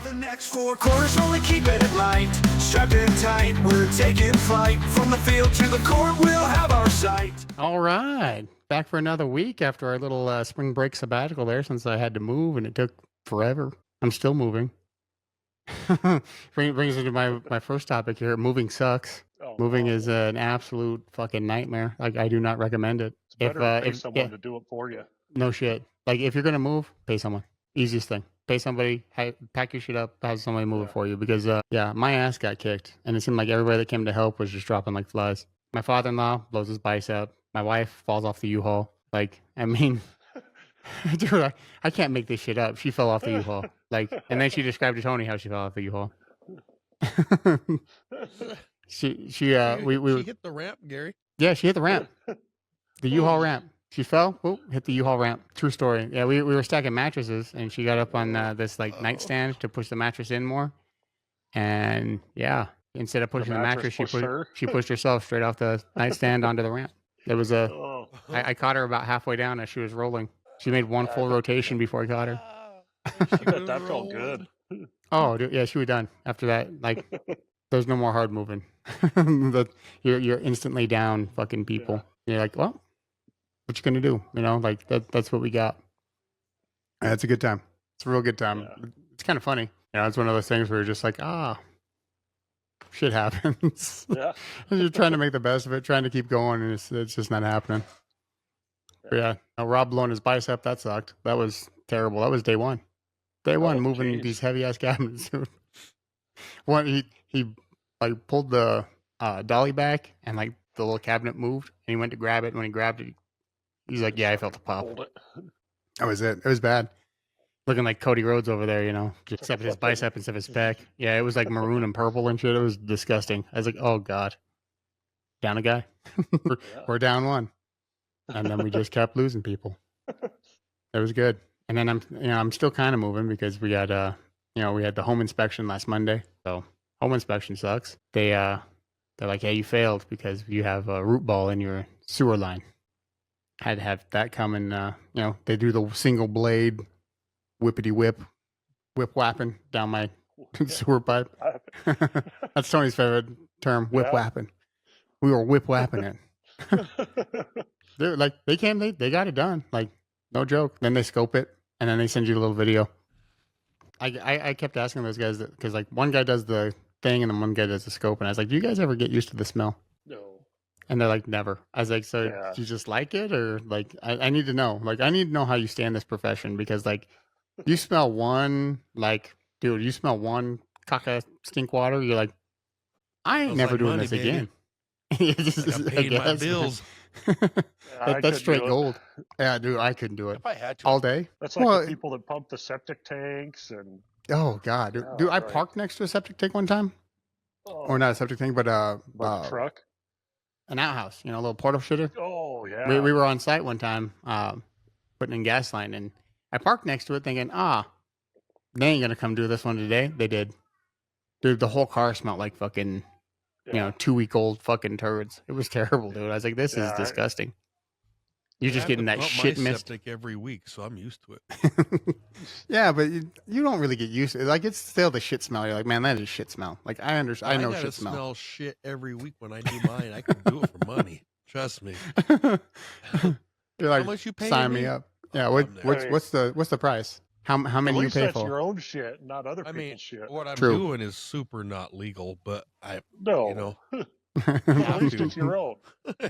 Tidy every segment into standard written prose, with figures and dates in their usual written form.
the next 4 quarters, only keep it light. Strapped in tight, we're taking flight. From the field to the court, we'll have our sight. All right. Back for another week after our little spring break sabbatical there, since I had to move and it took forever. I'm still moving. Brings us to my first topic here. Moving sucks. Moving is an absolute fucking nightmare. Like, I do not recommend it. It's better to pay someone to do it for you. No shit. Like, if you're gonna move, pay someone. Easiest thing. Pay somebody, pack your shit up, have somebody move it for you. Because my ass got kicked, and it seemed like everybody that came to help was just dropping like flies. My father-in-law blows his bicep. My wife falls off the U-Haul. Like, I mean, dude, I can't make this shit up. She fell off the U-Haul. Like, and then she described to Tony how she fell off the U-Haul. She hit the ramp, Gary. Yeah, she hit the ramp. The U-Haul ramp. She fell, hit the U-Haul ramp. True story. Yeah, we were stacking mattresses, and she got up on this like nightstand to push the mattress in more. And yeah, instead of pushing the mattress, she pushed herself straight off the nightstand onto the ramp. There was I caught her about halfway down as she was rolling. She made one full rotation before I caught her. That felt good. Oh, dude, yeah, she was done after that. Like, there's no more hard moving. You're instantly down, fucking people. Yeah. You're like, well, what you gonna do? You know, like that's what we got. And it's a good time. It's a real good time. Yeah. It's kind of funny. You know, it's one of those things where you're just like, shit happens. Yeah. You're trying to make the best of it, trying to keep going, and it's just not happening. But yeah, Rob blowing his bicep, that sucked. That was terrible. That was day one. Day one, moving these heavy ass cabinets. One, he like pulled the dolly back, and like the little cabinet moved, and he went to grab it. And when he grabbed it, he's like, "Yeah, I felt the pop." That was it. It was bad. Looking like Cody Rhodes over there, you know, just except his bicep instead of his pec. Yeah, it was like maroon and purple and shit. It was disgusting. I was like, "Oh God, down a guy. We're down one," and then we just kept losing people. It was good. And then I'm still kind of moving because we got we had the home inspection last Monday. So home inspection sucks. They're like, "Yeah, you failed because you have a root ball in your sewer line." I had to have that come and they do the single blade whippity whip whapping down my sewer pipe. That's Tony's favorite term, whip whapping. We were whip whapping it. They came, they got it done. Like, no joke. Then they scope it, and then they send you a little video. I kept asking those guys because like one guy does the thing and then one guy does the scope, and I was like, "Do you guys ever get used to the smell?" No. And they're like, "Never." I was like, "So do you just like it, or like I need to know? Like, I need to know how you stay in this profession because like you smell one dude, you smell one caca stink water, you're like, I ain't never doing this again." I'm paying my bills. That's straight gold. Yeah, dude, I couldn't do it. If I had to, all day. That's like the people that pump the septic tanks and. Oh God, dude! I parked next to a septic tank one time, or not a septic tank, but a truck, an outhouse. You know, a little portal shitter. Oh yeah. We were on site one time, putting in gas line, and I parked next to it, thinking, they ain't gonna come do this one today. They did, dude. The whole car smelled like fucking. 2-week-old fucking turds. It was terrible, dude. I was like, this is disgusting. You're just getting that shit mist every week, so I'm used to it. Yeah, but you don't really get used to it. Like, it's still the shit smell. You're like, man, that is shit smell. Like, I understand. I know shit smell. I smell shit every week when I do mine. I can do it for money. Trust me. You're like, how much you pay? Sign me up. Yeah. What's the price? How many you pay that's for? Your own shit, not other people's shit. What I'm doing is super not legal, but at least it's your own.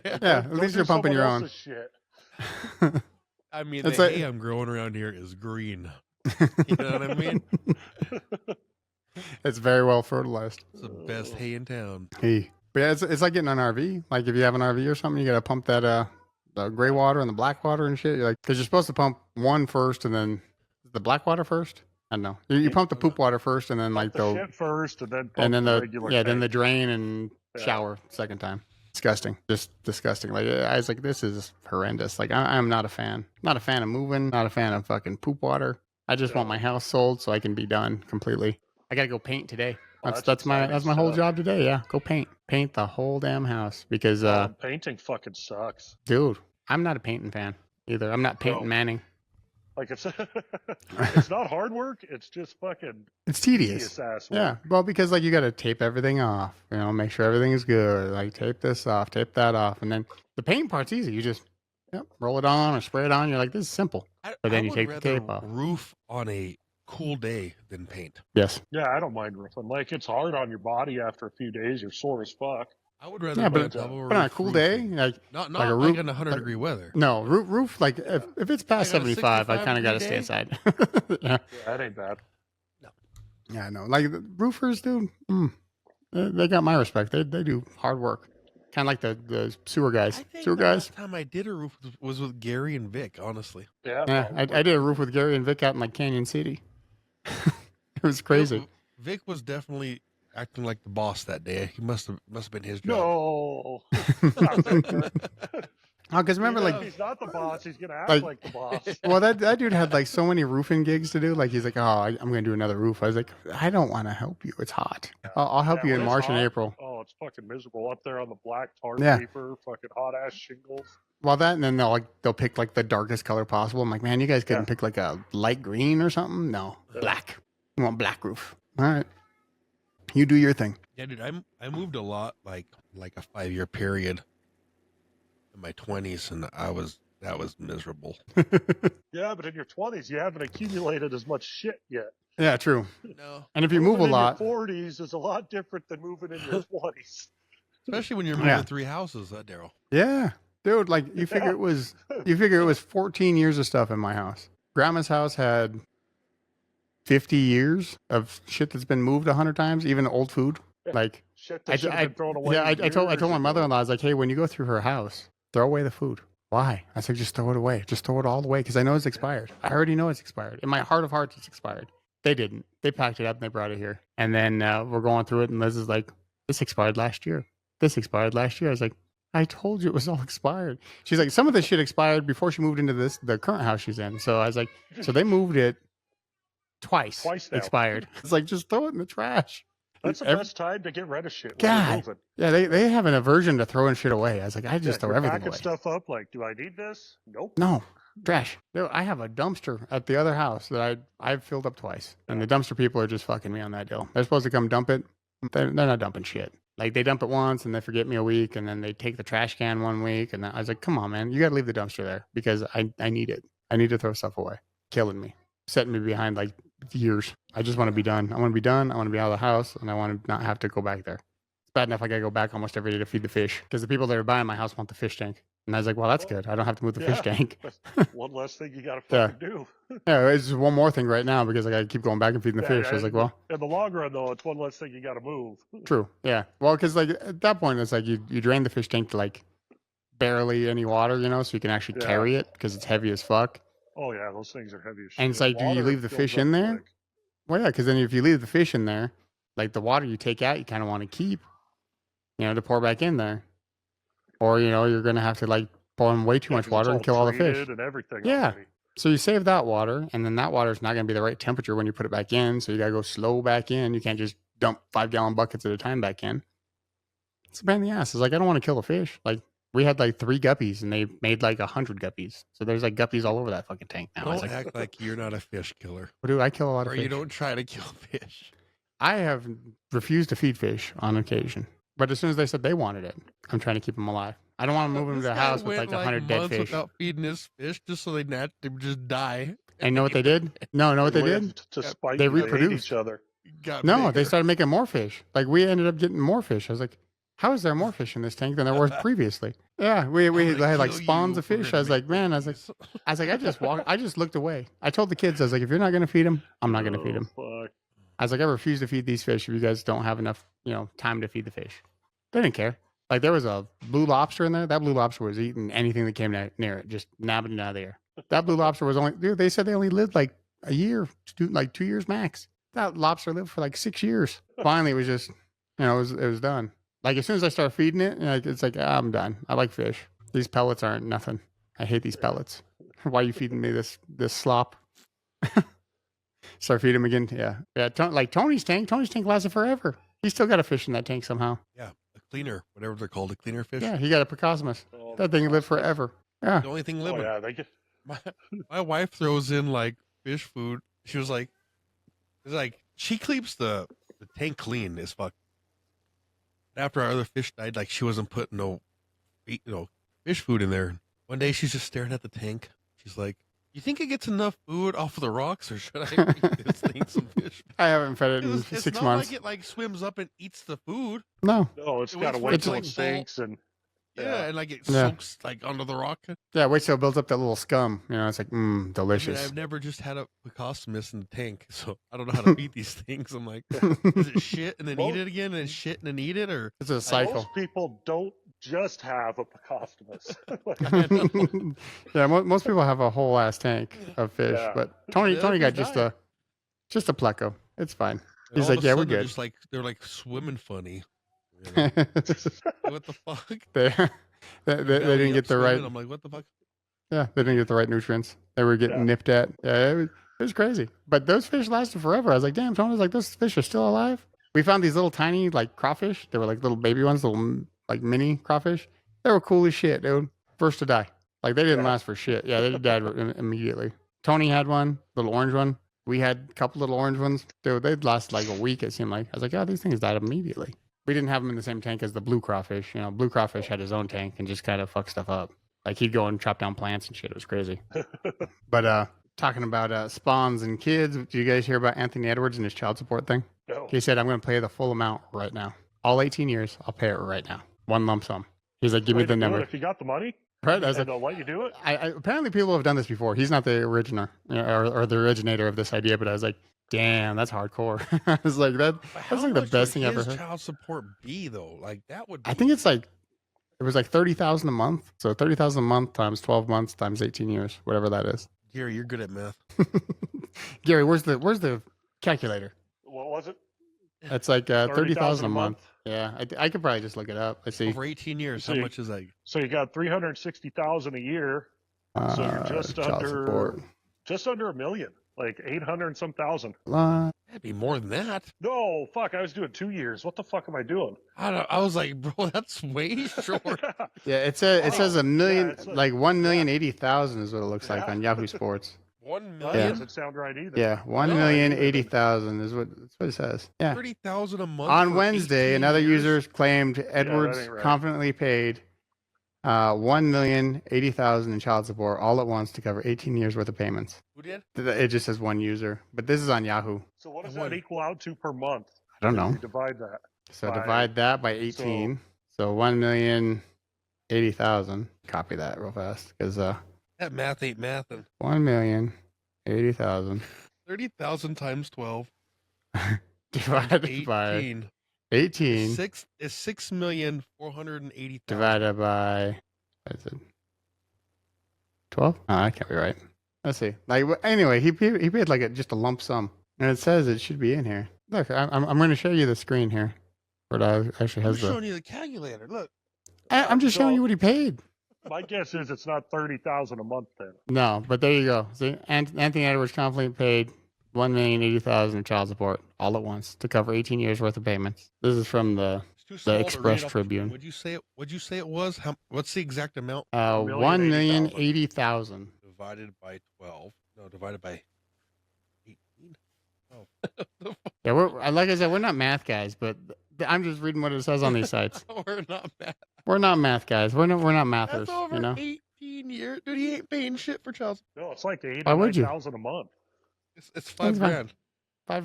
At least you're pumping your own shit. I mean, the hay I'm growing around here is green. You know what I mean? It's very well fertilized. It's the best hay in town. Hey, but yeah, it's like getting an RV. Like if you have an RV or something, you gotta pump that the gray water and the black water and shit. You're like, because you're supposed to pump one first and then the black water first. I don't know. You pump the poop water first and then like the shit first and then the regular then the drain and shower second time. Disgusting. Just disgusting. Like I was like, this is horrendous. Like I'm not a fan. Not a fan of moving. Not a fan of fucking poop water. I just want my house sold so I can be done completely. I gotta go paint today. That's my whole job today. Yeah, go paint the whole damn house because painting fucking sucks, dude. I'm not a painting fan either. I'm not painting Manning. Like it's not hard work. It's just fucking. It's tedious. Ass work. Yeah, well, because like you got to tape everything off, make sure everything is good. Like tape this off, tape that off, and then the paint part's easy. You just roll it on or spray it on. You're like, this is simple. But then you take the tape off. Roof on a cool day than paint. Yes. Yeah, I don't mind roofing. Like it's hard on your body after a few days. You're sore as fuck. I would rather. Yeah, but on a cool day, like not like a roof, like in 100-degree weather. No, roof like if it's past 75, I kind of got to stay inside. Yeah, that ain't bad. No. Yeah, I know. Like the roofers, dude, they got my respect. They do hard work. Kind of like the sewer guys. Sewer guys. Last time I did a roof was with Gary and Vic. Honestly. Yeah. I did a roof with Gary and Vic out in like Canyon City. It was crazy. Vic was definitely acting like the boss that day. He must have been his job. No. Oh, because remember, like he's not the boss. He's gonna act like the boss. Well, that dude had like so many roofing gigs to do. Like he's like, oh, I'm gonna do another roof. I was like, I don't want to help you. It's hot. I'll help you in March and April. Oh, it's fucking miserable up there on the black tar paper, fucking hot ass shingles. Well, that and then they'll pick like the darkest color possible. I'm like, man, you guys couldn't pick like a light green or something? No, black. You want black roof? All right, you do your thing. Yeah, dude, I moved a lot, like a 5-year period in my 20s, and that was miserable. Yeah, but in your 20s, you haven't accumulated as much shit yet. Yeah, true. No. And if you move a lot, your 40s is a lot different than moving in your 20s. Especially when you're moving 3 houses, Daryl. Yeah, dude. Like you figure it was 14 years of stuff in my house. Grandma's house had 50 years of shit that's been moved 100 times, even old food. Like shit that should have been thrown away. Yeah, I told my mother-in-law, I was like, hey, when you go through her house, throw away the food. Why? I said, just throw it away. Just throw it all away because I know it's expired. I already know it's expired. In my heart of hearts, it's expired. They didn't. They packed it up and they brought it here. And then we're going through it, and Liz is like, this expired last year. This expired last year. I was like, I told you it was all expired. She's like, some of this shit expired before she moved into the current house she's in. So I was like, so they moved it twice now. Expired. It's like, just throw it in the trash. That's the best time to get rid of shit. God. Yeah, they have an aversion to throwing shit away. I was like, I just throw everything away. Stuff up like, do I need this? Nope. No. Trash. Dude, I have a dumpster at the other house that I've filled up twice. And the dumpster people are just fucking me on that deal. They're supposed to come dump it. They're not dumping shit. Like, they dump it once and they forget me a week, and then they take the trash can 1 week. And I was like, come on, man. You got to leave the dumpster there because I need it. I need to throw stuff away. Killing me. Setting me behind like years. I just want to be done. I want to be done. I want to be out of the house, and I want to not have to go back there. It's bad enough I got to go back almost every day to feed the fish because the people that are buying my house want the fish tank. And I was like, well, that's good. I don't have to move the fish tank. One less thing you got to fucking do. Yeah, it's just one more thing right now because I got to keep going back and feeding the fish. I was like, well. In the long run, though, it's one less thing you got to move. True. Yeah. Well, because like at that point, it's like you drain the fish tank to like barely any water, so you can actually carry it because it's heavy as fuck. Oh, yeah, those things are heavy as shit. And it's like, do you leave the fish in there? Well, yeah, because then if you leave the fish in there, like the water you take out, you kind of want to keep, to pour back in there. Or, you're going to have to like pour in way too much water and kill all the fish. And everything yeah. Already. So you save that water, and then that water is not going to be the right temperature when you put it back in. So you got to go slow back in. You can't just dump 5-gallon buckets at a time back in. It's a pain in the ass. It's like, I don't want to kill the fish. Like, we had like 3 guppies, and they made like 100 guppies. So there's like guppies all over that fucking tank now. Don't act like you're not a fish killer. Well, dude, I kill a lot of fish. Or you don't try to kill fish. I have refused to feed fish on occasion. But as soon as they said they wanted it, I'm trying to keep them alive. I don't want to move them to a house with like 100 dead fish. Without feeding his fish just so they just die. And know what they did? No, know what they did? To spite they reproduced each other. No, they started making more fish. Like we ended up getting more fish. I was like, how is there more fish in this tank than there was previously? Yeah, we had like spawns of fish. I was like, man, I just looked away. I told the kids, I was like, if you're not gonna feed them, I'm not gonna feed them. Fuck. I was like, I refuse to feed these fish if you guys don't have enough, time to feed the fish. They didn't care. Like there was a blue lobster in there. That blue lobster was eating anything that came near it, just nabbing it out of the air. That blue lobster was they said they only lived like a year, like 2 years max. That lobster lived for like 6 years. Finally, it was just, it was done. Like as soon as I start feeding it, it's like, I'm done. I like fish. These pellets aren't nothing. I hate these pellets. Why are you feeding me this slop? Start feeding him again. Yeah. Like Tony's tank lasted forever. He's still got a fish in that tank somehow. Yeah, a cleaner, whatever they're called, a cleaner fish. Yeah, he got a Picosmus. That thing lived forever. Yeah. The only thing living. Oh, yeah, my wife throws in like fish food. She was like, it's like she keeps the tank clean as fuck. After our other fish died, like she wasn't putting no fish food in there. One day she's just staring at the tank. She's like, "You think it gets enough food off of the rocks, or should I feed this thing some fish?" I haven't fed it in It's 6 not months. like it like swims up and eats the food. No. No, it's It got to waits wait for till it it to sinks and Yeah, and like it Yeah. soaks like under the rock. Yeah, wait till it builds up that little scum. You know, it's like, I mean, delicious. I've never just had a Picostomus in the tank, so I don't know how to feed these things. I'm like, is it shit and then Well- eat it again, and then shit and then eat it, or It's a cycle. most people don't just have a Picostomus. Yeah, most people have a whole ass tank of fish, Yeah. but Tony The got fish just a pleco. It's fine. and He's all of like, a yeah, we're sudden they're good. Just like they're like swimming funny. You they, know? What the fuck? they Belly didn't up get the swimming, right. I'm like, what the fuck? Yeah, they didn't get the right nutrients. They were getting Yeah. nipped at. Yeah, it was crazy. But those fish lasted forever. I was like, damn, Tony's like, those fish are still alive. We found these little tiny like crawfish. They were like little baby ones, little like mini crawfish. They were cool as shit, dude. First to die. Like they didn't Yeah. last for shit. Yeah, they died immediately. Tony had one, little orange one. We had a couple little orange ones. Dude, they'd last like a week, it seemed like. I was like, oh, these things died immediately. We didn't have them in the same tank as the blue crawfish. You know, blue crawfish had his own tank and just kind of fucked stuff up. Like he'd go and chop down plants and shit. It was crazy. But talking about spawns and kids, did you guys hear about Anthony Edwards and his child support thing? No. He said, I'm going to pay the full amount right now. All 18 years, I'll pay it right now. One lump sum. He's like, give me Way to the do it number. if you got the money, Right? I was and like, they'll let you do it. apparently people have done this before. He's not the originator or the originator of this idea, but I was like, damn, that's hardcore. I was like, But that's like the best thing I've ever heard. Child support be though, like that would. I think it's like, it was like 30,000 a month. So 30,000 a month times 12 months times 18 years, whatever that is. Gary, you're good at math. Gary, where's the calculator? What was it? It's like 30,000 a month. month. Yeah, I could probably just look it up. Let's see. Over 18 years, how See. much is that? So you got 360,000 a year, so you're just child under support. just under $1 million, like 800 and some thousand. That'd be more than that. No, fuck, I was doing 2 years. What the fuck am I doing? I was like, bro, that's way short. Yeah, it says Oh, a million, yeah, it's like 1,080,000 is what it looks like Yeah. on Yahoo Sports. 1 That million, doesn't sound right either. Yeah, 1,080,000 is what it says. Yeah. 30,000 a month. On for Wednesday, 18 another years? user claimed Edwards ain't right. confidently paid 1,080,000 in child support all at once to cover 18 years worth of payments. Who did? It just says one user, but this is on Yahoo. So what does What? that equal out to per month? I don't If know. you divide that. So by- divide that by 18. So 1,080,000. Copy that real fast because That math ain't mathing. 1,080,000 30,000 times 12. divided by 18. 18 Is 6,480,000. divided by what is it? 12? Oh, that can't be right. Let's see. Like anyway, he paid like just a lump sum, and it says it should be in here. Look, I'm going to show you the screen here. But actually I'm has the. showing you the calculator. Look. I'm just showing you what he paid. My guess is it's not 30,000 a month then. No, but there you go. See, Anthony Edwards confidently paid 1,080,000 in child support all at once to cover 18 years worth of payments. This is from the It's too small to read Express off- Tribune. Would you say it was? What's the exact amount 1,080,000. divided by 12? No, divided by 18. Oh. Yeah, like I said, we're not math guys, but I'm just reading what it says on these sites. We're not mad. We're not math guys. We're not mathers, That's over you know. 18 years. Dude, he ain't paying shit for child support. No, it's like 8 Why or would you? 9,000 a month. It's $5 fine. grand.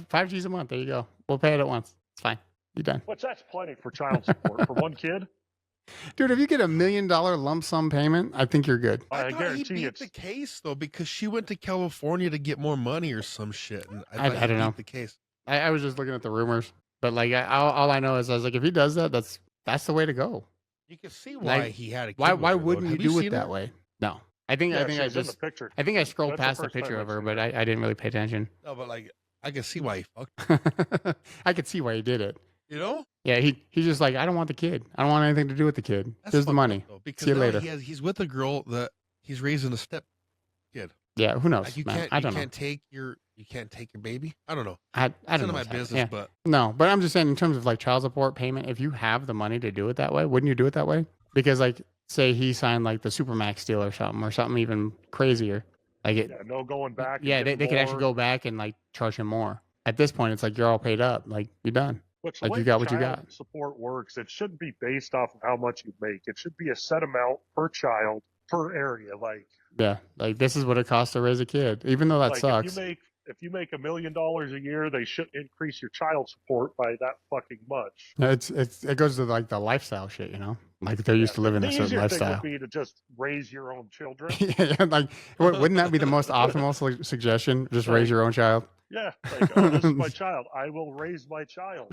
Five G's a month. There you go. We'll pay it at once. It's fine. You done, Which that's plenty for child support for one kid. dude? If you get $1 million lump sum payment, I think you're good. I thought he guarantee beat it's the case though because she went to California to get more money or some shit. And I thought he don't know. beat the case. I was just looking at the rumors, but like all I know is I was like, if he does that, that's the way to go. You can see why Like, he had a kid. Why with her, though. wouldn't you Have do it seen that her? way? No, I think yeah, I she's in the just picture. I think I scrolled That's the past the first time picture I've of her, seen but her. I didn't really pay attention. No, but like I can see why he fucked. I could see why he did it. You know, Yeah, he's just like, I don't want the kid. I don't want anything to do with the kid. That's Here's the fucked money. up, though, because See you now later. he's with a girl that he's raising a step. Yeah, who knows, Like you man? can't I don't you know. can't take your baby. I don't know. I It's don't none know. of my what's happening. business, Yeah. but No, but I'm just saying in terms of like child support payment, if you have the money to do it that way, wouldn't you do it that way? Because like say he signed like the Supermax deal or something even crazier. Like it, Yeah, no going back. and yeah, they getting could actually more. go back and like charge him more. At this point, it's like you're all paid up. Like you're done. Which the Like way you got what you child got. support works, it shouldn't be based off of how much you make. It should be a set amount per child per area. Yeah, like this is what it costs to raise a kid, even though that Like sucks. if you make $1 million a year, they shouldn't increase your child support by that fucking much. No, it goes to like the lifestyle shit, you know. Like they're used to living The a certain easier thing would lifestyle. be to just raise your own children. Yeah, like wouldn't that be the most optimal suggestion? Just raise your own child. Yeah, like, oh, this is my child. I will raise my child.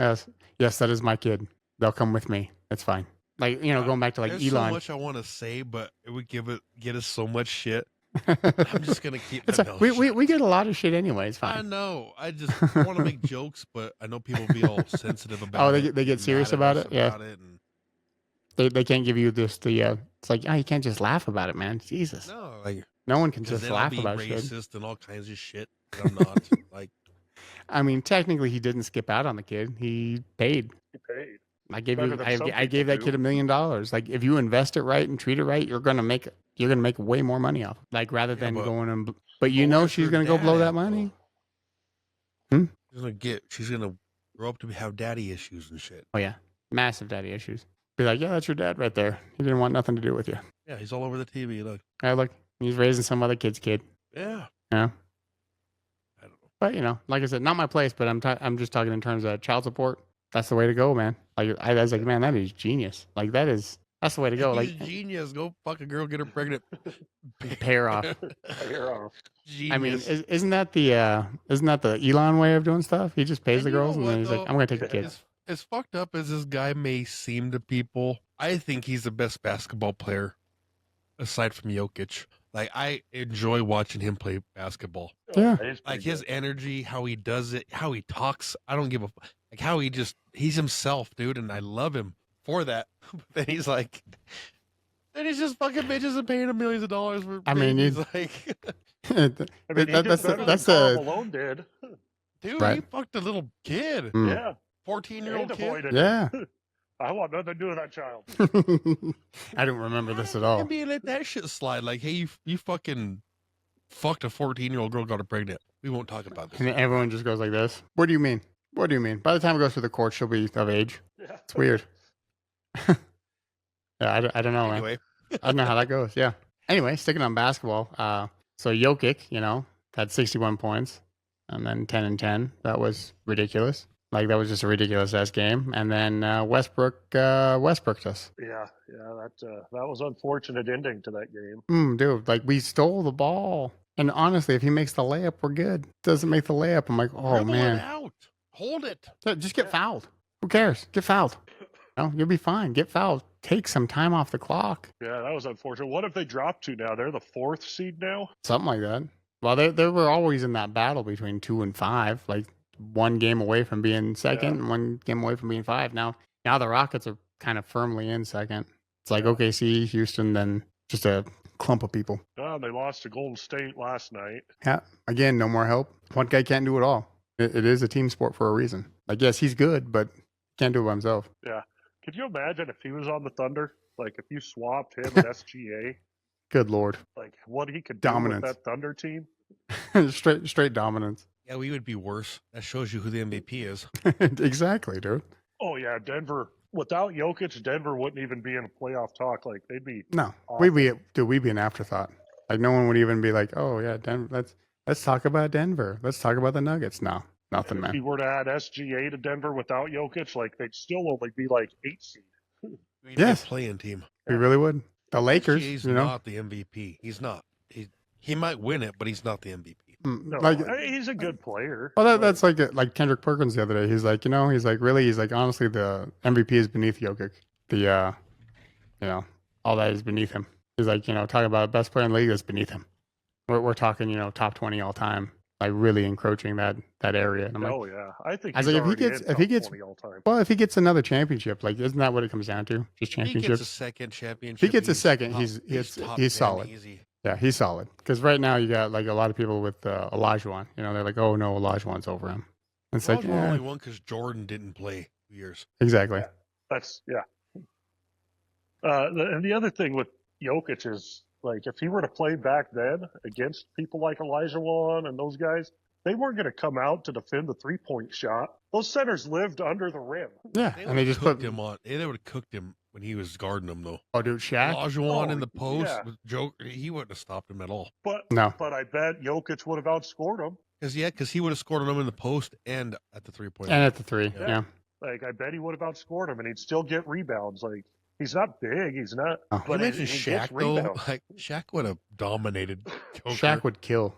Yes, that is my kid. They'll come with me. It's fine. Like going back to like There's Elon. so much I want to say, but it would get us so much shit. I'm just gonna keep my mouth shut. We get a lot of shit anyway. It's I fine. know. I just want to make jokes, but I know people be all sensitive about it. They get serious about it. Yeah. And They can't give you this it's like, oh, you can't just laugh about it, man. Jesus. no, like No one can because just then I'll laugh be about shit. racist and all kinds of shit. But I'm not like. I mean, technically, he didn't skip out on the kid. He paid. He paid. I gave Better you. than some I gave people that kid do. $1 million. Like, if you invest it right and treat it right, you're gonna make way more money off. Like, rather Yeah, than but- going and. But you know where's she's her gonna go dad blow at, that money. though? She's gonna grow up to have daddy issues and shit. Oh yeah, massive daddy issues. Be like, yeah, that's your dad right there. He didn't want nothing to do with you. Yeah, he's all over the TV. Look. Look, he's raising some other kid's kid. Yeah. Yeah. I don't know. But like I said, not my place. But I'm just talking in terms of child support. That's the way to go, man. Like I was like, man, that is genius. Like that's the way to go. He's Like a genius. Go fuck a girl, get her pregnant. pay her off. You're off. Genius. I mean, isn't that the Elon way of doing stuff? He just pays And the you know girls and then what, he's like, though? I'm gonna take the kid. As fucked up as this guy may seem to people, I think he's the best basketball player aside from Jokic. Like I enjoy watching him play basketball. Yeah. He's Like pretty his good. energy, how he does it, how he talks. I don't give a like how he's himself, dude, and I love him for that. But then he's like, then he's just fucking bitches and paying him millions of dollars for. I mean, babies. Like, I mean, he did that's better that's than a Karl Malone did. dude, he Right. fucked a little kid, Mm. Yeah. 14-year-old And kid. avoided it. yeah. I want nothing to do with that child. I don't remember this at all. NBA let that shit slide. Like, hey, you fucking fucked a 14-year-old girl, got her pregnant. We won't talk about this. And everyone just goes like this. What do you mean? What do you mean? By the time it goes through the court, she'll be of age. Yeah. It's weird. Yeah, I don't know, man. Anyway, I don't know how that goes. Yeah. Anyway, sticking on basketball. So Jokic, had 61 points and then 10 and 10. That was ridiculous. Like that was just a ridiculous ass game. And then Westbrooked us. Yeah, that was unfortunate ending to that game. Dude, like we stole the ball. And honestly, if he makes the layup, we're good. Doesn't make the layup, I'm like, oh dribble it man. out. Hold it. Just get fouled. Who cares? Get fouled. You'll be fine. Get fouled. Take some time off the clock. Yeah, that was unfortunate. What if they dropped to now? They're the 4th seed now. Something like that. Well, they were always in that battle between 2 and 5, like one game away from being second and one game away from being 5. Now the Rockets are kind of firmly in second. It's like OKC, Houston, then just a clump of people. They lost to Golden State last night. Yeah. Again, no more help. One guy can't do it all. It is a team sport for a reason. Like, yes, he's good, but can't do it by himself. Yeah. Could you imagine if he was on the Thunder? Like if you swapped him and SGA, Good Lord. like what he could do Dominance. with that Thunder team? straight dominance. Yeah, we would be worse. That shows you who the MVP is. Exactly, dude. Oh yeah, Denver. Without Jokic, Denver wouldn't even be in a playoff talk. Like they'd be. No, Awful. we'd be an afterthought. Like no one would even be like, oh yeah, Denver. Let's talk about Denver. Let's talk about the Nuggets. No, nothing, If he man. were to add SGA to Denver without Jokic, like they'd still only be like 8 seed. We Yes. need a playing team. We really would. The Lakers, He's you know, not the MVP. He's not. He might win it, but he's not the MVP. No, like. he's a good player. Well, but- that's like Kendrick Perkins the other day. He's like, honestly, the MVP is beneath Jokic. All that is beneath him. He's like, talking about best player in the league that's beneath him. We're talking, top 20 all time, like really encroaching that area. And I'm like, Oh yeah, I think. I was he's like, already in if top he gets- 20 all time. well, if he gets another championship, like, isn't that what it comes down to? Just If he gets a championships. second championship. If he gets a he's second, top- he's top solid. 10 easy. Yeah, he's solid. Because right now you got like a lot of people with Olajuwon. They're like, oh no, Olajuwon's over him. It's like, Olajuwon yeah, only won because Jordan didn't play 2 years. exactly. That's yeah. And the other thing with Jokic is Like, if he were to play back then against people like Elijah Wan and those guys, they weren't going to come out to defend the 3-point shot. Those centers lived under the rim. Yeah, They and they just cooked put him on. They would have cooked him when he was guarding them, though. oh, dude, Shaq. Olajuwon Oh, in the post yeah. with Joke, he wouldn't have stopped him at all. But No. I bet Jokic would have outscored him. Because he would have scored on him in the post and at the 3-point. And at the three, Yeah. yeah. Like, I bet he would have outscored him, and he'd still get rebounds. Like, he's not big. He's not. Oh. You But mentioned he Shaq, gets though. rebounds. Like, Shaq would have dominated Joker. Shaq would kill.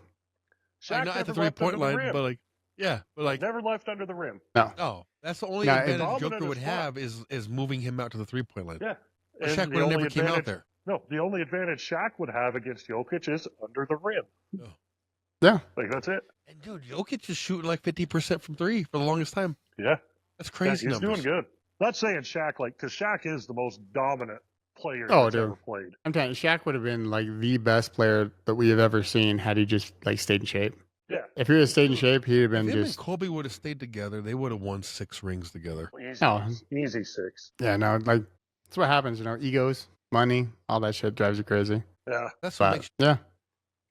Like, not at the never left 3-point under the line, rim. but like, yeah, but like, Never left under the rim. oh, that's the only No, advantage dominant Joker would as fuck. have is moving him out to the 3-point line. Yeah. But And Shaq the would have only never came out advantage- there. No, the only advantage Shaq would have against Jokic is under the rim. Yeah. Like, that's it. And dude, Jokic is shooting like 50% from three for the longest time. Yeah. That's Yeah, crazy he's numbers. doing good. Not saying Shaq, like, because Shaq is the most dominant player Oh, that's dude. ever played. I'm telling you, Shaq would have been like the best player that we have ever seen had he just like stayed in shape. Yeah. If he would have stayed in shape, he'd have If been him and just Kobe would have stayed together, they would have won 6 rings together. Easy, Oh. easy 6. yeah, no, like that's what happens, you know, egos, money, all that shit drives you crazy. Yeah. That's what But makes yeah,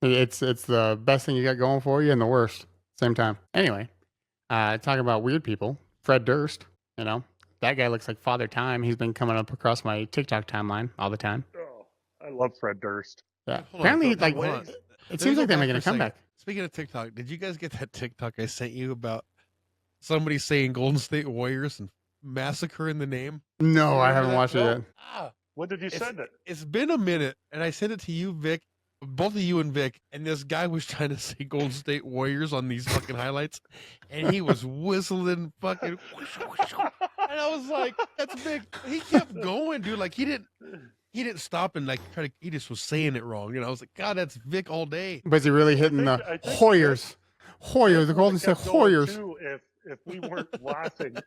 it's the best thing you got going for you and the worst same time. Anyway, talking about weird people, Fred Durst, you know, that guy looks like Father Time. He's been coming up across my TikTok timeline all the time. Oh, I love Fred Durst. Yeah, Hold on, apparently, hold like on. it Let seems me like go they're back making for a second. comeback. Speaking of TikTok, did you guys get that TikTok I sent you about somebody saying Golden State Warriors and massacre in the name? No, I haven't Yeah, watched it no. yet. Ah, When did you send it? it's been a minute, and I sent it to you, Vic, both of you and Vic, and this guy was trying to say Golden State Warriors on these fucking highlights, and he was whistling fucking, and I was like, "That's Vic." He kept going, dude. Like he didn't stop and like try to. He just was saying it wrong, and I was like, "God, that's Vic all day." Was he really hitting I the think Hoyers? Hoyers, the It Golden would've State kept going, Hoyers. too, if we weren't laughing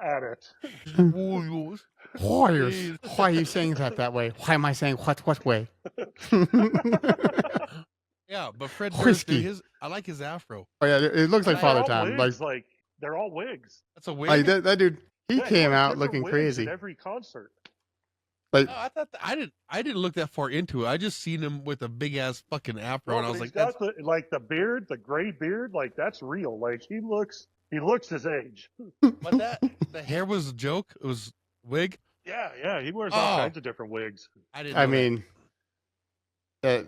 at it. Warriors. Warriors. Jeez. Why are you saying that way? Why am I saying what way? Yeah, but Fred Durst, Whiskey. dude, I like his afro. Oh yeah, it looks like They're Father all Time. wigs, like they're all wigs. That's a wig. Like that dude, he Yeah, came wears out different looking wigs crazy. at every concert. Like No, I thought I didn't look that far into it. I just seen him with a big ass fucking afro, No, and I but was he's like, got the beard, the gray beard, like that's real. Like he looks his age. but the hair was a joke. It was wig. Yeah, he wears all Oh. kinds of different wigs. I didn't. I know mean,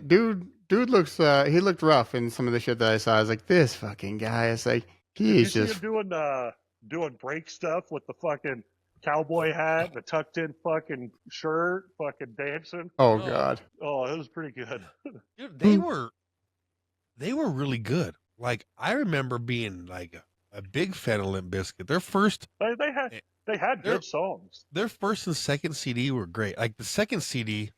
dude looks he looked rough in some of the shit that I saw. I was like, this fucking guy. It's like Did you he's see just him doing break stuff with the fucking cowboy hat, the tucked in fucking shirt, fucking dancing? oh No. god. Oh, it was pretty good. dude, they were really good. Like I remember being like a big fan of Limp Bizkit. They had They're- good songs. Their first and second CD were great. Like the second CD.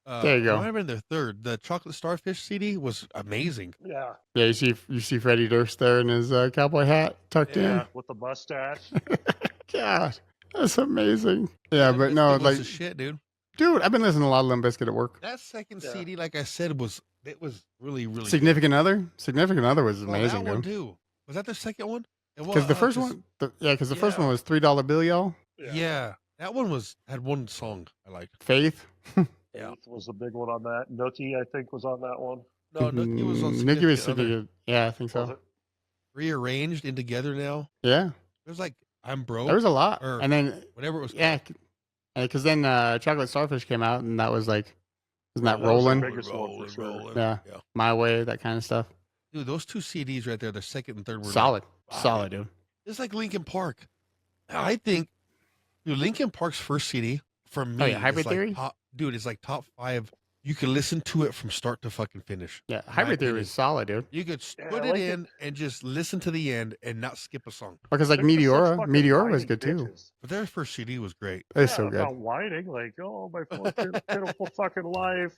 There you go. it might have been their third. The Chocolate Starfish CD was amazing. Yeah, Yeah, you see Freddie Durst there in his cowboy hat tucked yeah, with the mustache. in. God, that's amazing. Yeah, Limp but no, Bizkit was like the shit, dude. dude, I've been listening to a lot of Limp Bizkit at work. That second Yeah. CD, like I said, was really really Significant Other was good. amazing, that one dude. too. Was that their second one? Because the first one, because the first one was $3 bill, y'all. Yeah, that one had one song I liked. Faith. Yeah. Faith was a big one on that. Nookie, I think, was on that one. No, Nookie was on Nikki was Significant Other. significant. Yeah, I think Was so. it? Rearranged and together now. Yeah, There's like I'm broke. there was a lot, Or and then whatever it was. yeah, because then Chocolate Starfish came out, and that was like, isn't that That was the rolling? biggest one for sure. Yeah. My Way, that kind of stuff. Dude, those two CDs right there, the second and third were Solid, Wow. solid, dude. It's like Linkin Park. I think, dude, Linkin Park's first CD for me. yeah, Hybrid is like Theory? dude, it's like top 5. You can listen to it from start to fucking finish. Yeah, my Hybrid Theory opinion. is solid, dude. You could Yeah, put I it like it. in and just listen to the end and not skip a song. Because like They're just such fucking Meteora was whiny good too. bitches. But their first CD was great. It's so good. Not whining like, oh my fucking pitiful fucking life,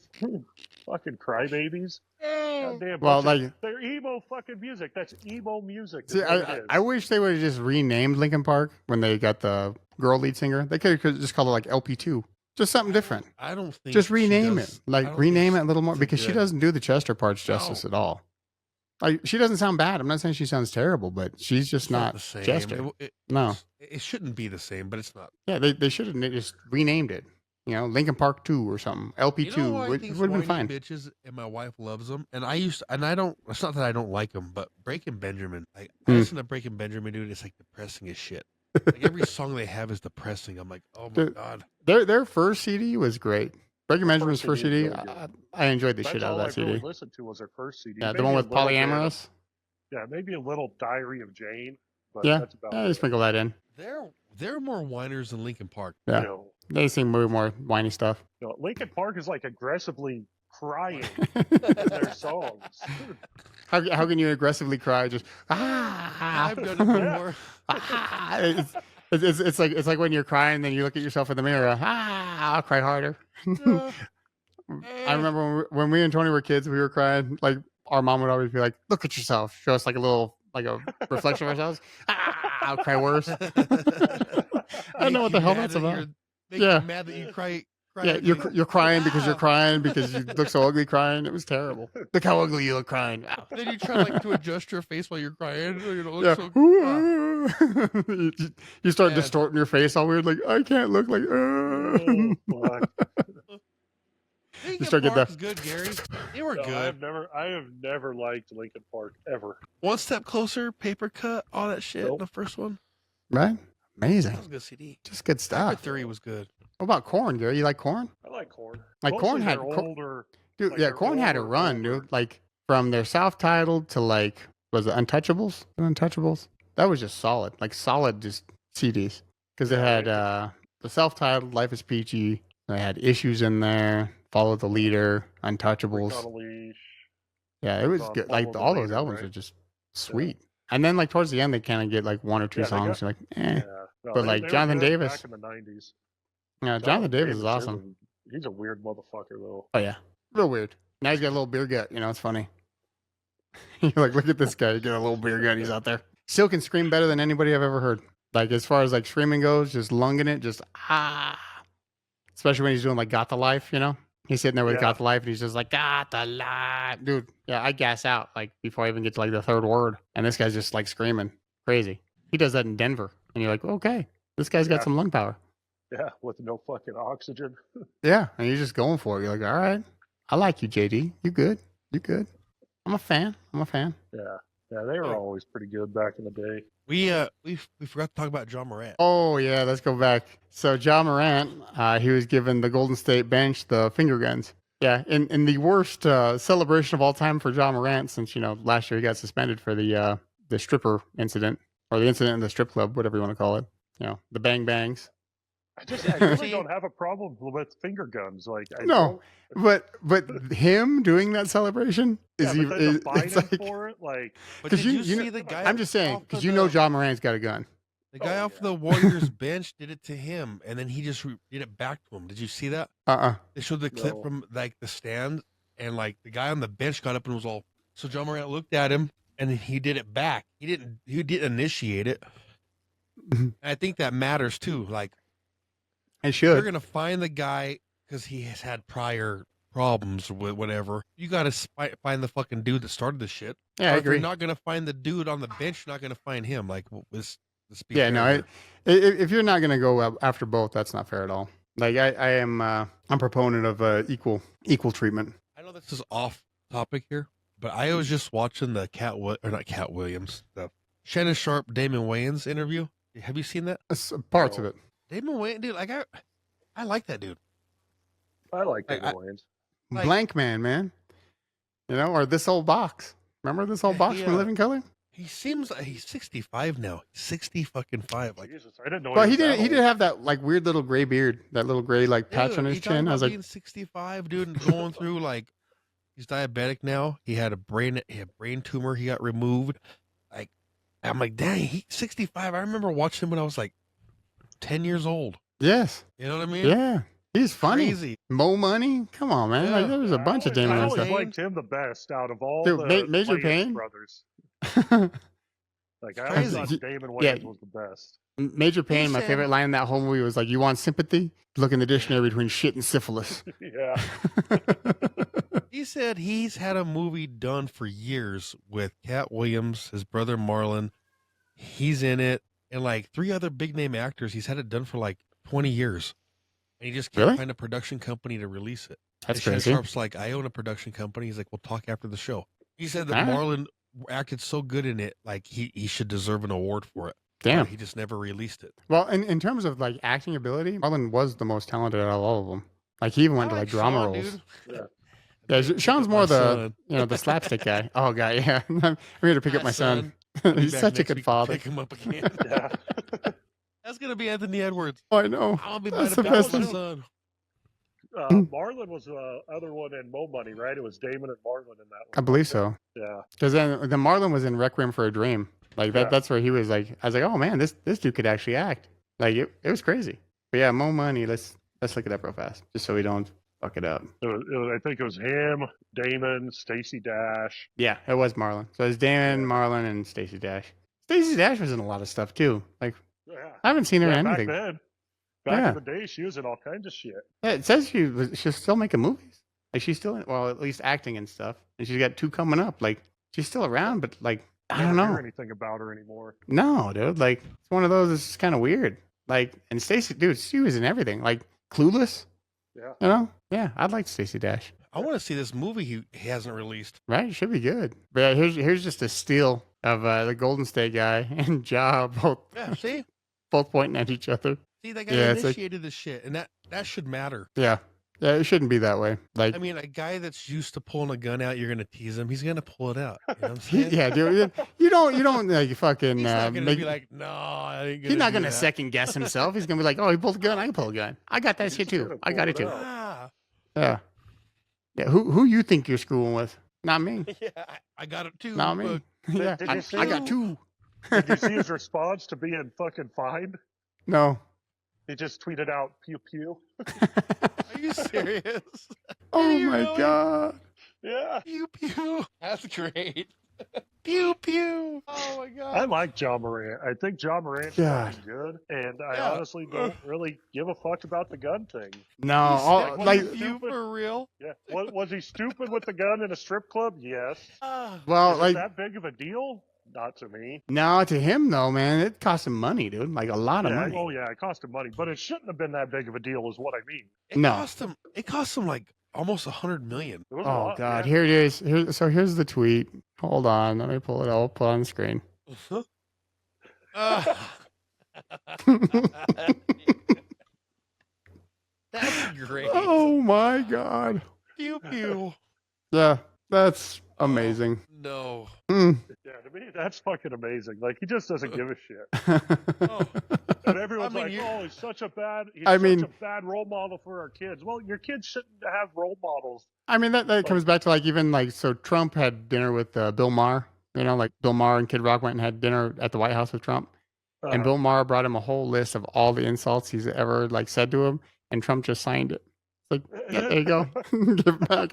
fucking crybabies. Goddamn, Well, bunch of- like, they're emo fucking music. That's emo music. see, is what it is. I wish they would have just renamed Linkin Park when they got the girl lead singer. They could have just called it like LP2, just something different. I don't think Just she rename does- it, I like don't rename think it a little more she's because she good. doesn't do the Chester parts justice No. at all. Like she doesn't sound bad. I'm not saying she sounds terrible, but she's just It's not the same. Chester. It No. shouldn't be the same, but it's not. Yeah, they should have just renamed it. Linkin Park 2 or something. LP2 You know who I would think's have been whiny fine. bitches, and my wife loves them. And I don't. It's not that I don't like them, but Breaking Benjamin. I Hmm. listen to Breaking Benjamin, dude. It's like depressing as shit. Like every song they have is depressing. I'm like, oh my Dude, god. Their first CD was great. Breaking Their Benjamin's first first CD CD, is really good. I enjoyed the That's shit out of all that I've CD. really listened to was their first CD. Yeah, the Maybe one a with little bit of- Polyamorous. Yeah, maybe a little Diary of Jane, but Yeah, that's about they it. sprinkle that in. They're more whiners than Linkin Park. Yeah, You they sing way more whiny stuff. know, Linkin Park is like aggressively crying in their songs. How can you aggressively cry? Just I've done it before. It's like when you're crying, then you look at yourself in the mirror. I'll cry harder. I remember when we and Tony were kids, we were crying. Like our mom would always be like, "Look at yourself." Show us like a reflection of ourselves. I'll cry worse. I don't know what the hell that's about. Yeah. You mad that you cry. Yeah, ugly. you're crying because you're crying because you look so ugly crying. It was terrible. Look how ugly you look crying. Ow. Then you try like to adjust your face while you're crying. You know, Yeah. look so, You start Man. distorting your face all weird, like I can't look like. Oh, fuck. Linkin start getting Park's good, Gary. They were No, good. I have never liked Linkin Park ever. One Step Closer, Paper Cut, all that shit. Nope. The first one. Right? Amazing. That was a good CD. Just good Hyper stuff. Theory was good. What about Corn, Gary? You like Corn? I like Korn. Like Mostly Korn had their older. dude. like Yeah, their Corn had a older, run, older- dude. Like from their self-titled to like was it Untouchables? Untouchables. That was just solid. Like solid just CDs because they Yeah, had right. the self-titled Life is Peachy. They had Issues in there. Follow the Leader. Freak Untouchables. on a Leash. Yeah, it was on good. Follow Like the all those Leader, albums right? are just sweet. And then like towards the end, they kind of get like one or two Yeah, they songs. You're like, eh. Yeah. No, But, like, they were Jonathan good Davis- back in the 90s. Yeah, Jonathan Davis is awesome. He's a weird motherfucker though. Oh yeah, real weird. Now he's got a little beer gut. It's funny. You're like, look at this guy. He got a little beer gut. He's out there. Still can scream better than anybody I've ever heard. Like as far as like screaming goes, just lunging it, just Especially when he's doing like Got the Life. He's sitting there with Yeah. Got the Life, and he's just like Got the Life, dude. Yeah, I gas out like before I even get to like the third word, and this guy's just like screaming crazy. He does that in Denver, and you're like, okay, this guy's got Yeah. some lung power. Yeah, with no fucking oxygen. Yeah, and you're just going for it. You're like, all right, I like you, JD. You good? You good? I'm a fan. Yeah. Yeah, they were always pretty good back in the day. We forgot to talk about John Morant. Oh yeah, let's go back. So John Morant, he was given the Golden State bench the finger guns. Yeah, in the worst celebration of all time for John Morant, since last year he got suspended for the stripper incident or the incident in the strip club, whatever you want to call it. The bang bangs. I really don't have a problem with finger guns. Like, I No, don't- but him doing that celebration yeah, is but even then to find it's him like for it, like, But 'Cause did you- you, you see know- the guy? I'm just saying off because of John Morant's got a gun. the guy Oh, off yeah. the Warriors bench did it to him, and then he just did it back to him. Did you see that? They showed the clip No. from like the stand, and like the guy on the bench got up and was all. So John Morant looked at him, and then he did it back. He didn't initiate it. And I think that matters too. Like And you're should gonna find the guy because he has had prior problems with whatever. You gotta find the fucking dude that started the shit. yeah, I Or if agree. you're not gonna find the dude on the bench, you're not gonna find him. Like let's be Yeah, fair no, here. if you're not gonna go after both, that's not fair at all. Like I am, I'm a proponent of equal treatment. I know this is off topic here, but I was just watching the not Cat Williams, the Shannon Sharp, Damon Wayans interview. Have you seen that? That's parts of No. it. Damon Wayans, dude, like I like that dude. I like Like, David Wayans. Like- Blank man, or this old box. Remember this old box from Yeah. Living Color? He seems like he's 65 now. He's 60 fucking 5. Like, Jesus, I didn't know. Well, he was that did old. have that like weird little gray beard, that little gray like patch dude, on his he talking chin. I was about like, being 65, dude, and going through like he's diabetic now. He had a brain tumor. He got removed. Like, I'm like, dang, he's 65. I remember watching him when I was like 10 years old. yes, You know what I mean? yeah, he's funny. Crazy. Mo Money, come on, man. Yeah. Like there was a bunch of I Damon Wayans always stuff. liked him the best out of all Dude, the Major Wayans Payne? brothers. Like I crazy. always thought Damon Wayans Yeah. was the best. Major Payne, my said- favorite line in that whole movie was like, "You want sympathy? Look in the dictionary between shit and syphilis." Yeah, He said he's had a movie done for years with Cat Williams, his brother Marlon. He's in it, and like 3 other big name actors. He's had it done for like 20 years. And he just can't Really? find a production company to release it. That's And Shannon crazy. Sharp's like, I own a production company. He's like, we'll talk after the show. He said that All right. Marlon acted so good in it, like he should deserve an award for it. Damn. But he just never released it. Well, in terms of like acting ability, Marlon was the most talented out of all of them. Like he even went to like drama Sean, roles. dude. Yeah. Yeah, Sean's more My the son. the slapstick guy. Oh god, yeah. I'm here to pick up my son. He'll be He's back such a next good week to father. Pick him up again. Yeah. That's gonna be Anthony Edwards. Oh, I know. I'll be That's mad the about best my thing. son. Marlon was the other one in Mo Money, right? It was Damon and Marlon in that one. I believe so. Yeah. Because then Marlon was in Requiem for a Dream. Like that. Yeah. That's where he was like. I was like, oh man, this dude could actually act. Like it was crazy. But yeah, Mo Money. Let's look it up real fast, just so we don't fuck it up. I think it was him, Damon, Stacey Dash. Yeah, it was Marlon. So it's Damon, Yeah. Marlon, and Stacey Dash. Stacey Dash was in a lot of stuff too. Like Yeah. I haven't seen her in Back anything. then. Yeah. In the day, she was in all kinds of shit. Yeah, it says she's still making movies. Like she's still well, at least acting and stuff. And she's got 2 coming up. Like she's still around, but like I don't Never hear know. anything about her anymore. No, dude. Like it's one of those. It's kind of weird. Like and Stacey, dude, she was in everything. Like Clueless. Yeah. You know? Yeah, I'd like Stacey Dash. I want to see this movie he hasn't released. Right? Should be good. But yeah, here's just a steal of the Golden State guy and Ja Yeah, see? both pointing at each other. See, that guy Yeah, it's like- initiated this shit, and that should matter. Yeah. Yeah, it shouldn't be that way. Like I mean, a guy that's used to pulling a gun out, you're gonna tease him. He's gonna pull it out. You know what I'm saying? yeah, dude. You don't like fucking He's not gonna make, be like, no, I ain't gonna. he's not do gonna that." second guess himself. He's gonna be like, oh, he pulled a gun. I can pull a gun. I got that He's shit just too. gonna I got pull it it too. out. Ah, Yeah. Yeah. Who you think you're screwing with? Not me. yeah, I got it too. Not me. Yeah. did you see- I got 2. Did you see his response to being fucking fined? No. He just tweeted out pew pew. Are you serious? Oh you my really? god. Yeah. Pew pew. That's great. Pew pew. Oh my god. I like John Morant. I think John Morant's God. fucking good, and I Yeah. honestly don't really give a fuck about the gun thing. No. He's All, like, like what you for real? Yeah, was he stupid with the gun in a strip club? Yes. Ah. well, Is it like that big of a deal? Not to me. no, to him though, man, it cost him money, dude. Like a lot of Yeah, money. oh yeah, it cost him money, but it shouldn't have been that big of a deal, is what I mean. It No. cost him. It cost him like almost $100 million. It was a Oh lot, god, yeah. here it is. Here's the tweet. Hold on, let me pull it. I'll put it on the screen. Ah. That's great. Oh my god. Pew pew. Yeah, that's amazing. No. Mm. Yeah, to me, that's fucking amazing. Like, he just doesn't give a shit. Oh. And everyone's I mean, like, you- oh, he's such a bad role model for our kids. Well, your kids shouldn't have role models. I mean that comes back to like even like so Trump had dinner with Bill Maher. You know, like Bill Maher and Kid Rock went and had dinner at the White House with Trump, and Bill Maher brought him a whole list of all the insults he's ever like said to him, and Trump just signed it. It's like, yeah, there you go, give it back.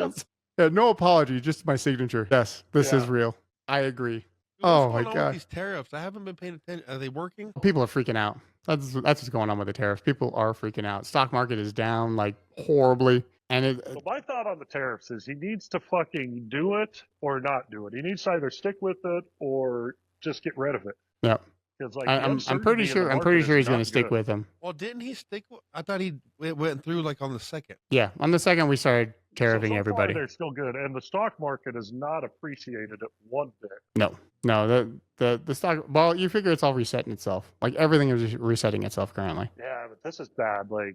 Yeah, no apology, just my signature. Yes, this is Yeah. real. I agree. What's Oh, going my on God. with these tariffs? I haven't been paying attention. Are they working? People are freaking out. That's what's going on with the tariffs. People are freaking out. Stock market is down like horribly, and So my thought on the tariffs is he needs to fucking do it or not do it. He needs to either stick with it or just get rid of it. yeah. 'Cause, like, I'm pretty sure he's going to stick with them. Well, didn't he stick? I thought it went through like on the second. Yeah, on the second we started tariffing so everybody. Far they're still good, and the stock market is not appreciated it one bit. No, the stock. Well, you figure it's all resetting itself. Like everything is resetting itself currently. Yeah, but this is bad. Like,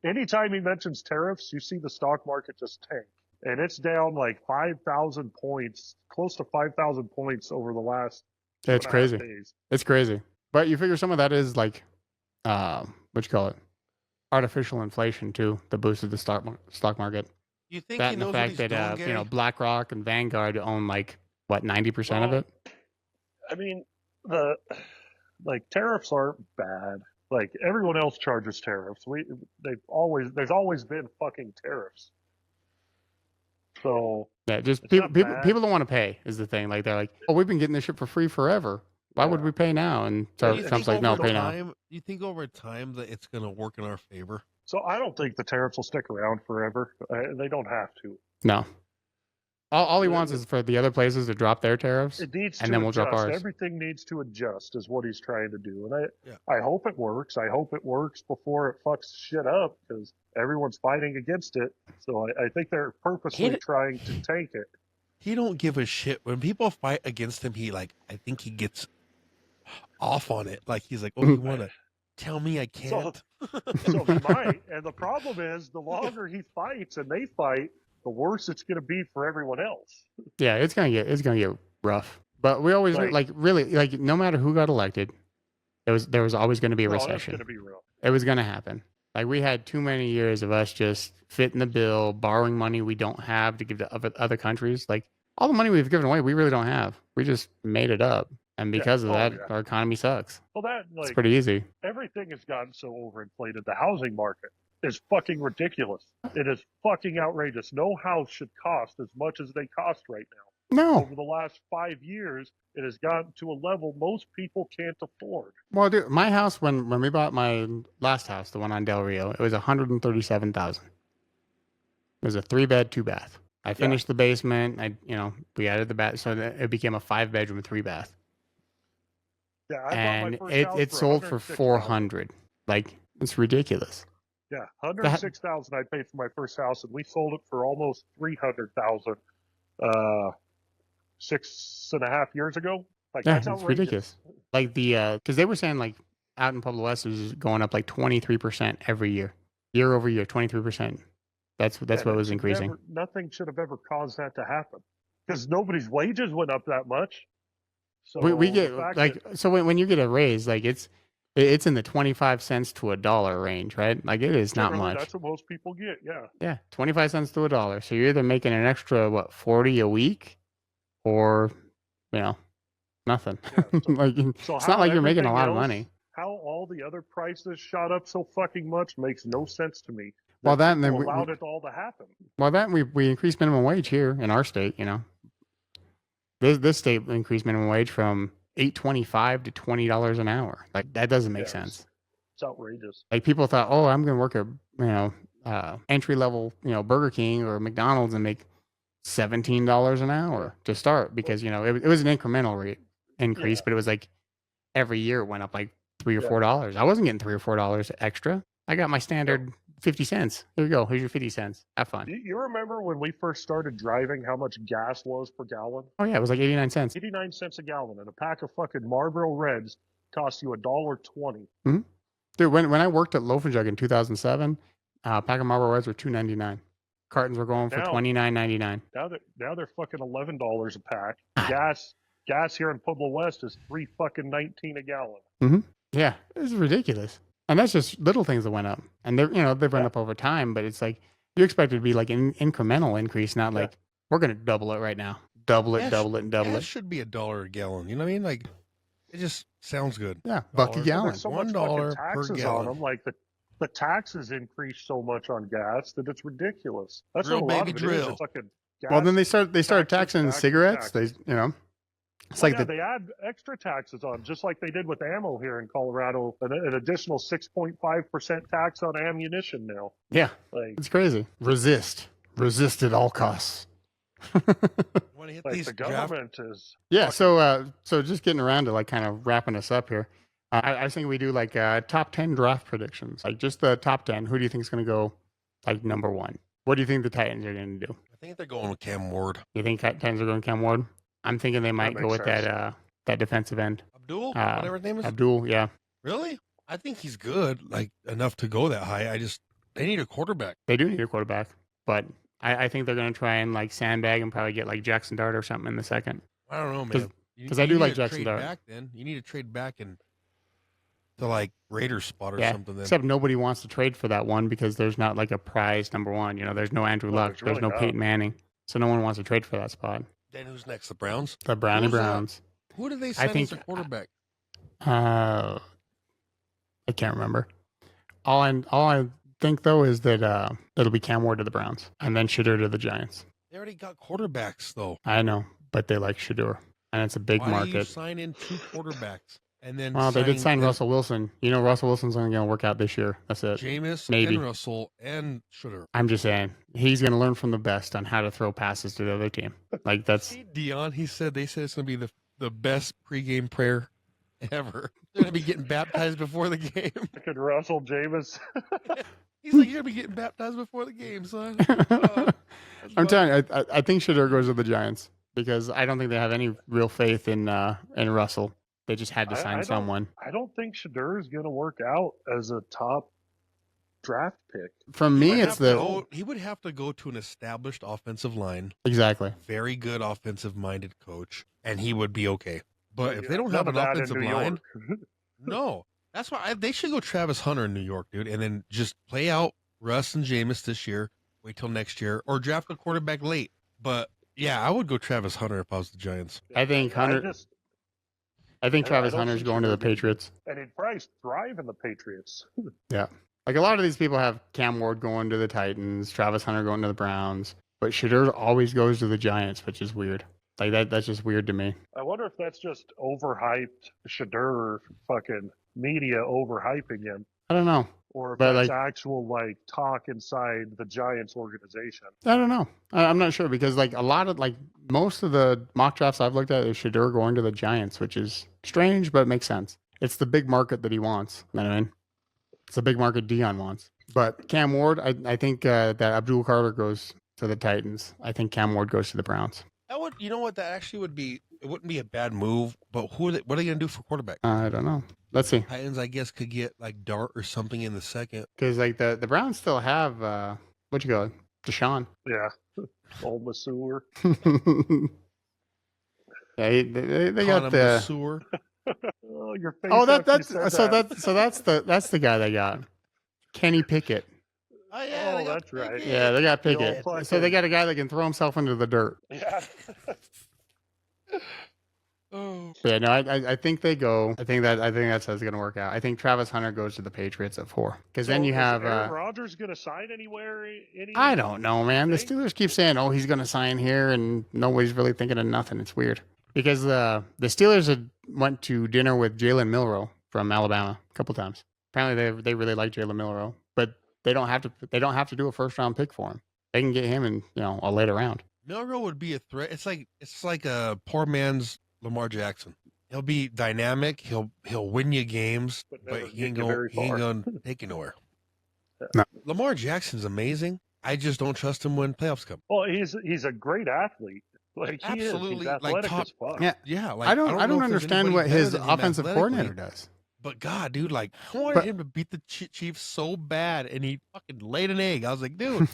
anytime he mentions tariffs, you see the stock market just tank. And it's down like 5,000 points, close to 5,000 points over the last It's 2.5 crazy. days. It's crazy. But you figure some of that is like, what you call it, artificial inflation too, that boosted the stock market. You think That he and the knows fact what he's that doing, Gary? BlackRock and Vanguard own like what 90% of Well, it. I mean, tariffs aren't bad. Like, everyone else charges tariffs. There's always been fucking tariffs. So Yeah, just it's people not people bad. people don't want to pay is the thing. Like they're like, oh, we've been getting this shit for free forever. Why would Yeah. we pay now? And Do so you Trump's think like, no, over pay now. time- You think over time that it's going to work in our favor? I don't think the tariffs will stick around forever. They don't have to. No. All he wants is for the other places to drop their tariffs, It needs and to then we'll adjust. drop ours. Everything needs to adjust, is what he's trying to do. And Yeah. I hope it works. I hope it works before it fucks shit up, because everyone's fighting against it. So I think they're purposely Hit it. trying to tank it. He don't give a shit when people fight against him. I think he gets off on it. Like he's like, oh, you want to tell me I can't? So he might. And the problem is, the longer he fights and they fight, the worse it's going to be for everyone else. Yeah, it's gonna get rough. But we always really no matter who got elected, there was always going to be a No, it's recession. going to be real. It was going to happen. Like we had too many years of us just fitting the bill, borrowing money we don't have to give to other countries. Like all the money we've given away, we really don't have. We just made it up, and because of that, our economy sucks. Well, It's pretty easy. everything has gotten so overinflated. The housing market is fucking ridiculous. It is fucking outrageous. No house should cost as much as they cost right now. No, Over the last 5 years, it has gotten to a level most people can't afford. well, dude, my house when we bought my last house, the one on Del Rio, it was $137,000. It was a 3-bed, 2-bath. I finished the basement. We added the bath, so that it became a 5-bedroom, 3-bath. Yeah, I And bought my first house it for sold for $106,000. $400. Like it's ridiculous. Yeah, $106,000 I paid for my first house, and we sold it for almost $300,000 6.5 years ago. Like Yeah, that's it's outrageous. ridiculous. Like because they were saying like out in Pueblo West it was going up like 23% every year over year, 23%. That's what And was it's increasing. nothing should have ever caused that to happen, because nobody's wages went up that much. So We get the fact like that- so when you get a raise, like it's in the 25 cents to $1 range, right? Like it is not generally, much. That's what most people get. Yeah. Yeah, 25 cents to $1. So you're either making an extra 40 a week, or nothing. Yeah, Like So it's not like you're making a everything lot of else- money. How all the other prices shot up so fucking much makes no sense to me. Well, that and then people allowed it all to happen. Well, that we increased minimum wage here in our state. This state increased minimum wage from $8.25 to $20 an hour. Like that doesn't make Yes. sense. It's outrageous. Like people thought, oh, I'm going to work at entry level Burger King or McDonald's and make $17 an hour to start, because it was an incremental rate increase, but it was like every year it went up like $3 or $4. I wasn't getting $3 or $4 extra. I got my standard 50 cents. Here you go. Here's your 50 cents. Have fun. You remember when we first started driving, how much gas was per gallon? Oh yeah, it was like 89 cents. 89 cents a gallon, and a pack of fucking Marlboro Reds cost you $1.20. Dude, when I worked at Loaf and Jug in 2007, pack of Marlboro Reds were $2.99. Cartons were going for $29.99. Now they're fucking $11 a pack. Gas here in Pueblo West is $3.19 a gallon. Yeah, it's ridiculous. And that's just little things that went up. And they've went up over time, but it's like you expect it to be like an incremental increase, not like we're gonna double it right now. Double it. Gas should be $1 a gallon. You know what I mean? Like it just sounds good. Yeah, $1 a But gallon. there's so much $1 fucking per taxes gallon. on them. Like the taxes increase so much on gas that it's ridiculous. That's Drill, what a lot baby, of it is. drill. It's fucking gas. Well, then they started taxes, taxing taxes, cigarettes. taxes. It's Well, like they add extra taxes on, just like they did with ammo here in Colorado, an additional 6.5% tax on ammunition now. yeah, Like, it's crazy. Resist at all costs. Want to hit like these the draft? government is. Yeah, so just getting around to like kind of wrapping us up here. I think we do like top 10 draft predictions, like just the top 10. Who do you think is going to go like number one? What do you think the Titans are going to do? I think they're going with Cam Ward. You think Titans are going Cam Ward? I'm thinking they might go makes with sense. that defensive end, Abdul, whatever his name is. Abdul. Yeah, Really? I think he's good, like enough to go that high. They need a quarterback. they do need a quarterback, but I think they're going to try and like sandbag and probably get like Jackson Dart or something in the second. I don't know, man. 'cause I do need like to Jackson trade Dart. back then. You need to trade back and to like Raiders spot or Yeah, something. Then except nobody wants to trade for that one because there's not like a prize number one. There's no Andrew No, Luck, there's there's really no not. Peyton Manning, so no one wants to trade for that spot. then who's next? The Browns. The Brownie Who's that? Browns. Who did they sign think- as a quarterback? I can't remember. All I think though is that it'll be Cam Ward to the Browns and then Shedeur to the Giants. They already got quarterbacks though. I know, but they like Shedeur, and it's a big Why do you market. sign in 2 quarterbacks and then Well, they did sign then Russell Wilson. You know, Russell Wilson's only going to work out this year. That's it. Jameis Maybe. and Russell and Schroeder. I'm just saying he's going to learn from the best on how to throw passes to the other team. Like that's See, Dion, they said it's going to be the best pregame prayer ever. They're going to be getting baptized before the game. Fucking Russell James. He's like, you're going to be getting baptized before the game, son. That's I'm funny. telling you, I think Shedeur goes to the Giants because I don't think they have any real faith in Russell. They just had to sign someone. I don't think Shedeur is going to work out as a top draft pick. For He me, would it's have to the go- he would have to go to an established offensive line, exactly. very good offensive-minded coach, and he would be okay. But if they don't have None an of that in offensive New line, York. no. That's why they should go Travis Hunter in New York, dude, and then just play out Russ and Jameis this year, wait till next year, or draft a quarterback late. But yeah, I would go Travis Hunter if I was the Giants. I think Hunter. I think Travis I don't Hunter's see going to the Shedeur being- Patriots. And he'd probably thrive in the Patriots. Yeah. Like a lot of these people have Cam Ward going to the Titans, Travis Hunter going to the Browns, but Shedeur always goes to the Giants, which is weird. Like that's just weird to me. I wonder if that's just overhyped Shedeur fucking media overhyping him, I don't know. or if But, that's like- actual like talk inside the Giants organization. I don't know. I'm not sure because like a lot of like most of the mock drafts I've looked at is Shedeur going to the Giants, which is strange, but it makes sense. It's the big market that he wants. You know what I mean? It's the big market Dion wants. But Cam Ward, I think that Abdul Carter goes to the Titans. I think Cam Ward goes to the Browns. That would, you know what? That actually would be. It wouldn't be a bad move. But what are they going to do for quarterback? I don't know. Let's see. Titans, I guess, could get like Dart or something in the second. Because like the Browns still have what you call it? Deshaun. Yeah, old Masour. Yeah, they got Connor the. Masour. Oh, your face. Oh, after you that's said so that. that's the guy they got. Kenny Pickett. Oh yeah, Oh, they got that's right. Pickett. Yeah, they got The old Pickett. fucking- So they got a guy that can throw himself into the dirt. Yeah. Oh, But yeah, no, I think they go. I think that's how it's gonna work out. I think Travis Hunter goes to the Patriots at 4. Because then So you is have. Aaron Rodgers going to sign anywhere? I don't know, man. The Think? Steelers keep saying, "Oh, he's gonna sign here," and nobody's really thinking of nothing. It's weird because the Steelers had went to dinner with Jalen Milroe from Alabama a couple times. Apparently, they really like Jalen Milroe, but they don't have to. They don't have to do a first round pick for him. They can get him in a later round. Milroe would be a threat. It's like a poor man's Lamar Jackson. He'll be dynamic. He'll win you games, But but never he ain't get you very going far. to take you nowhere. No. Lamar Jackson's amazing. I just don't trust him when playoffs come. Well, he's a great athlete. Like he Absolutely, is. He's like athletic top- as fuck. Yeah, Yeah, like I don't know if there's understand anybody what better his than him offensive athletically. coordinator does. But God, dude, like I wanted But- him to beat the Chiefs so bad, and he fucking laid an egg. I was like, dude,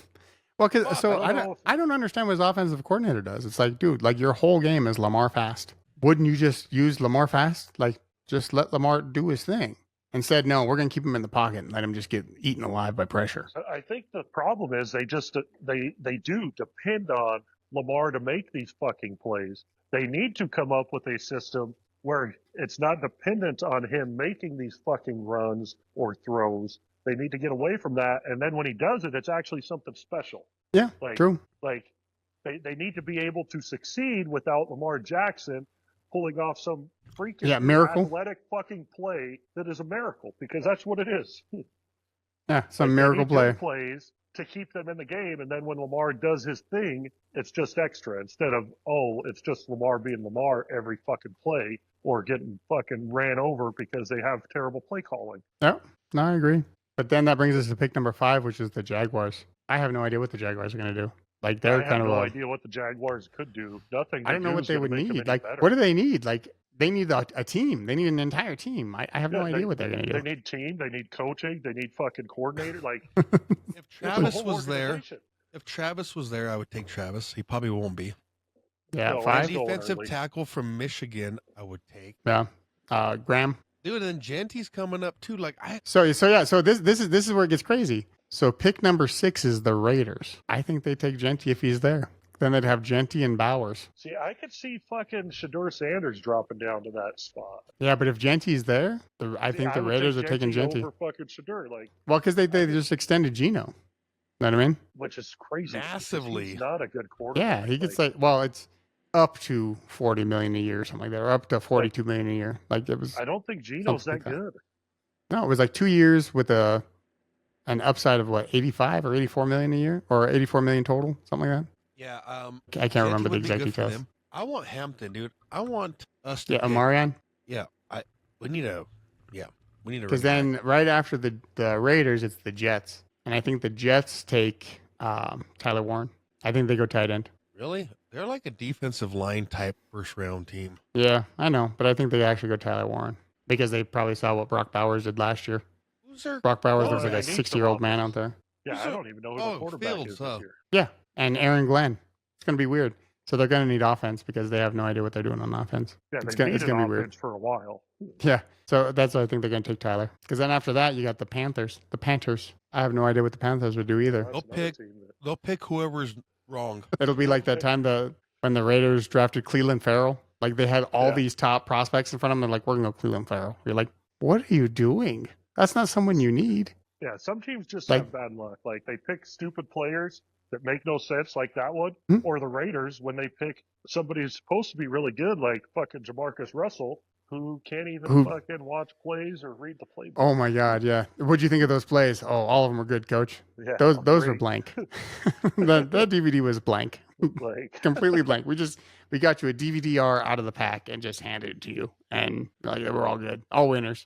Well, cause, Fuck, so I don't know if- I don't understand what his offensive coordinator does. It's like, dude, like your whole game is Lamar Fast. Wouldn't you just use Lamar Fast? Like, just let Lamar do his thing. Instead, no, we're gonna keep him in the pocket and let him just get eaten alive by pressure. I think the problem is they do depend on Lamar to make these fucking plays. They need to come up with a system where it's not dependent on him making these fucking runs or throws. They need to get away from that, and then when he does it, it's actually something special. Yeah, Like, true. Like they need to be able to succeed without Lamar Jackson pulling off some freaking miracle. athletic fucking play that is a miracle, because that's what it is. Yeah, some Like, they miracle need play. good plays to keep them in the game, and then when Lamar does his thing, it's just extra instead of, oh, it's just Lamar being Lamar every fucking play or getting fucking ran over because they have terrible play calling. Yeah, no, I agree. But then that brings us to pick number 5, which is the Jaguars. I have no idea what the Jaguars are gonna do. Like I they're have kind of no a, idea what the Jaguars could do. Nothing. I don't know do what is they gonna would make them need. any Like, better. what do they need? Like, they need a team. They need an entire team. I have no Yeah, idea what they're gonna do. They need team. They need coaching. They need fucking coordinator. Like if it's a Travis whole was there, organization. I would take Travis. He probably won't be. Yeah, No, 5. he's going Defensive early. tackle from Michigan, I would take. Yeah, Graham. Dude, and Genty's coming up too. Like So this is where it gets crazy. So pick number 6 is the Raiders. I think they take Genty if he's there. Then they'd have Genty and Bowers. See, I could see fucking Shedeur Sanders dropping down to that spot. Yeah, but if Genty's there, I think the would Raiders take are taking Genty. over fucking Shedeur, like, Well, because they just extended Geno. Know what I mean? which is crazy. because Massively. He's not a good quarterback. Yeah, he gets well, it's up to 40 million a year or something like that, or up to 42 million a year. Like it was I don't think Gino's something that like that. good. No, it was like 2 years with an upside of what, 85 or 84 million a year, or 84 million total, something like Yeah. that. I can't remember the would be exact good for details. them. I want Hampton, dude. I want us to Yeah, pick. Amarian. Yeah. We need a. Yeah. We need a. Because running then right after the Raiders, it's the Jets, and I think the Jets take Tyler Warren. I think they go tight end. back. Really? They're like a defensive line type first round team. Yeah, I know, but I think they actually go Tyler Warren because they probably saw what Brock Bowers did last year. Who's their Brock Bowers looks like they a need some 60-year-old man out offense. there. Yeah, Who's I the- don't even know who the oh, quarterback Fields, is this huh? year. Yeah, and Aaron Glenn. It's gonna be weird. So they're gonna need offense because they have no idea what they're doing on offense. Yeah, It's they gonna needed be offense weird. for a while. Yeah, so that's why I think they're gonna take Tyler. Because then after that, you got the Panthers. The Panthers. I have no idea what the Panthers would do either. That's They'll another pick- team that- They'll pick whoever's wrong. It'll be like that time when the Raiders drafted Cleveland Farrell. Like they had all Yeah. these top prospects in front of them. They're like, we're gonna go Cleveland Farrell. You're like, what are you doing? That's not someone you need. Yeah, some teams just Like- have bad luck. Like they pick stupid players that make no sense, like that one, Hmm? or the Raiders when they pick somebody who's supposed to be really good, like fucking Jamarcus Russell, who can't even Who- fucking watch plays or read the playbook. Oh my God, yeah. What'd you think of those plays? Oh, all of them were good, Coach. Yeah, Those were great. blank. that DVD was blank, Like, completely blank. We got you a DVD-R out of the pack and just handed it to you, and like they were all good, all winners.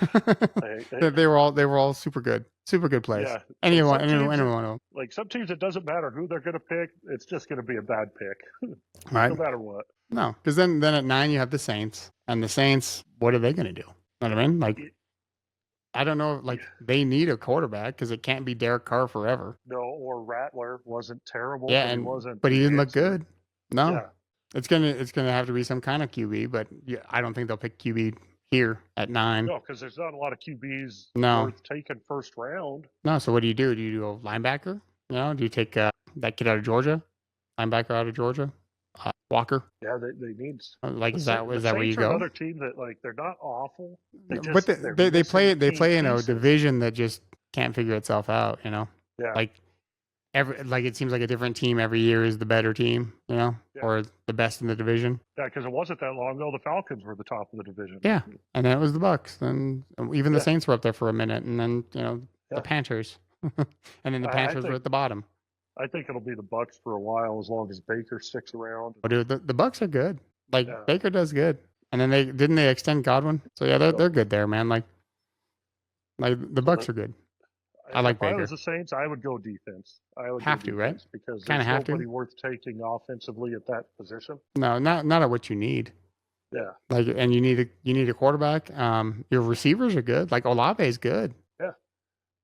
they were all super good plays. yeah, Anyone, some teams- anyone, like some teams, it doesn't matter who they're going to pick. It's just going to be a bad pick, right? no matter what. No, because then at 9 you have the Saints, and the Saints, what are they going to do? You know what I mean? Like, I don't know. Like, they need a quarterback because it can't be Derek Carr forever. No, or Rattler wasn't terrible. Yeah, but he didn't look good. No, Yeah. it's gonna have to be some kind of QB. But yeah, I don't think they'll pick QB here at 9. No, because there's not a lot of QBs No. worth taking first round. No, so what do? Do you do a linebacker? You know, do you take that kid out of Georgia, linebacker out of Georgia, Walker? Yeah, they need. Like, the is that Sa- where the you Saints are go? Another team that like they're not awful. But they're they play missing in a pieces. division that just can't figure itself out. You know, Yeah, like it seems like a different team every year is the better team. You know, Yeah. or the best in the division. yeah, because it wasn't that long ago the Falcons were the top of the division. Yeah, and then it was the Bucks. Then even the Yeah. Saints were up there for a minute, and then Yeah. the Panthers, and then the I Panthers were think- at the bottom. I think it'll be the Bucks for a while as long as Baker sticks around. Oh, dude, the Bucks are good. Like Yeah. Baker does good, and then they extend Godwin. So yeah, they're good there, man. Like the Bucks are good. I like if I Baker. was the Saints, I would go defense. I would Have go to, right? defense because Kinda there's have to. nobody worth taking offensively at that position. No, not at what you need. Yeah, Like, and you need a quarterback. Your receivers are good. Like Olave is good. Yeah.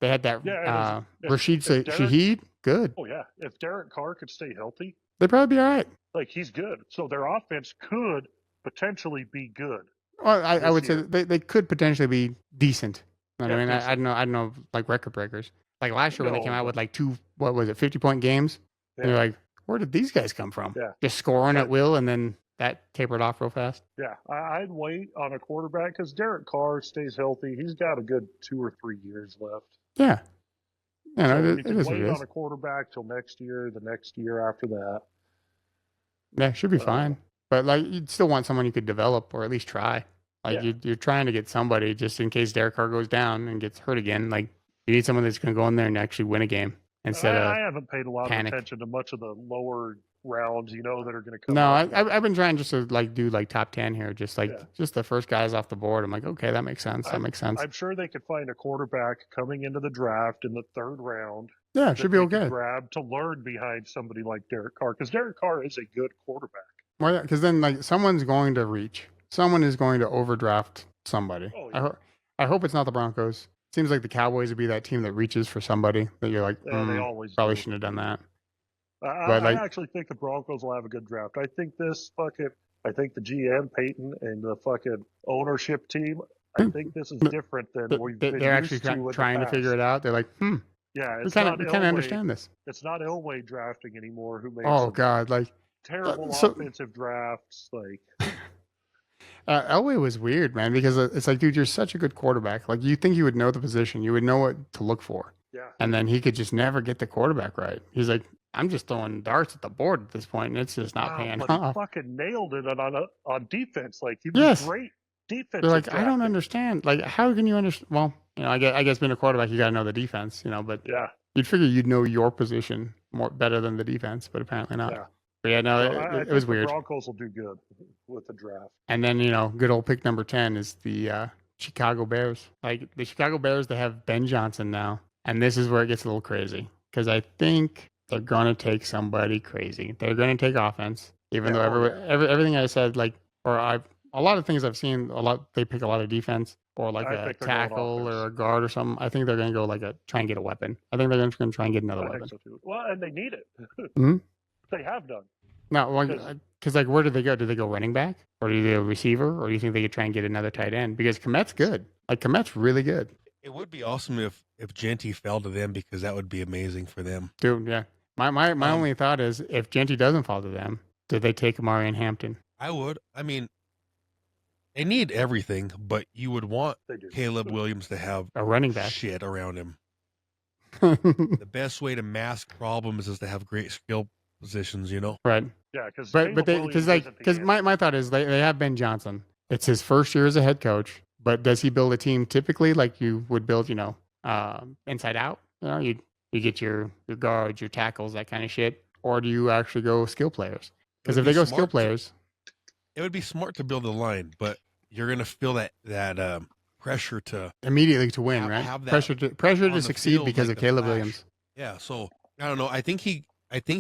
They had that Yeah, if Rashid Derek- Shaheed, good. oh yeah. If Derek Carr could stay healthy, They'd probably be all right. like he's good. So their offense could potentially be good. Well, I This would say year. they could potentially be decent. You know what I Yeah, mean, decent. I don't know, like record breakers. Like last year when they No, came out but- with like 50-point games, and you're Yeah. like, where did these guys come from? Yeah. Just scoring at But- will, and then that tapered off real fast. Yeah, I'd wait on a quarterback because Derek Carr stays healthy. He's got a good 2 or 3 years left. Yeah. You know, So it you is can what wait it on is. a quarterback till next year, the next year after that. Yeah, should be Uh, fine. But like, you'd still want someone you could develop or at least try. Like Yeah. you're trying to get somebody just in case Derek Carr goes down and gets hurt again. Like you need someone that's going to go in there and actually win a game instead I of. haven't paid a lot panic. of attention to much of the lower rounds, that are going to come. No, up. I've been trying just to like do like top 10 here, just like Yeah. just the first guys off the board. I'm like, okay, that makes sense. That makes sense. I'm sure they could find a quarterback coming into the draft in the 3rd round. Yeah, it that should be they could okay. Grab to learn behind somebody like Derek Carr because Derek Carr is a good quarterback. Well, because then like someone's going to reach. Someone is going to overdraft somebody. Oh, I, yeah. I hope it's not the Broncos. Seems like the Cowboys would be that team that reaches for somebody that you're like, Yeah, they always probably do. shouldn't have done that. I, But, like- I actually think the Broncos will have a good draft. I think the GM Peyton and the fucking ownership team. I think this is different than we've been They're used actually to in trying the to figure past. it out. They're like, Yeah, we it's kind not of Elway. understand this. It's not Elway drafting anymore. Who makes Oh some God, like terrible so- offensive drafts? Like, Elway was weird, man, because it's like, dude, you're such a good quarterback. Like you think you would know the position, you would know what to look for, yeah, and then he could just never get the quarterback right. He's like, I'm just throwing darts at the board at this point, and it's just not Wow, paying but he off. fucking nailed it on defense. Like he was Yes. great defensive They're like, I don't drafting. understand. Like, how can you understand? Well, I guess being a quarterback, you got to know the defense, but Yeah, you'd figure you'd know your position more better than the defense, but apparently not. yeah. But yeah, no, So I it was think the weird. Broncos will do good with the draft. And then, good old pick number 10 is the Chicago Bears. Like, the Chicago Bears, they have Ben Johnson now. And this is where it gets a little crazy. Because I think they're going to take somebody crazy. They're going to take offense. Even though everything I said, a lot of things I've seen, they pick a lot of defense or like I a think they're going tackle offense. or a guard or something. I think they're going to go try and get a weapon. I think they're going to try and get another I weapon. think so too. Well, and they need it. Mhm. They have done. No, because where do they go? Do they go running back, or do they go receiver, or do you think they could try and get another tight end? Because Komet's good. Like Komet's really good, It would be awesome if Genty fell to them because that would be amazing for them. dude. Yeah. My only thought is if Genty doesn't fall to them, do they take Amari Hampton? I would. I mean, they need everything, but you would want They do. Caleb Williams to have A running back. shit around him. The best way to mask problems is to have great skill positions, Right. Yeah, because my thought is they have Ben Johnson. It's his first year as a head coach, but does he build a team typically like you would build, inside out? You get your guards, your tackles, that kind of shit, or do you actually go skill players? Because if they go skill players, it would be smart to build a line, but you're gonna feel that pressure to immediately to win, right? have that pressure on to the succeed field, because like of the Caleb flash. Williams. Yeah, so I don't know. I think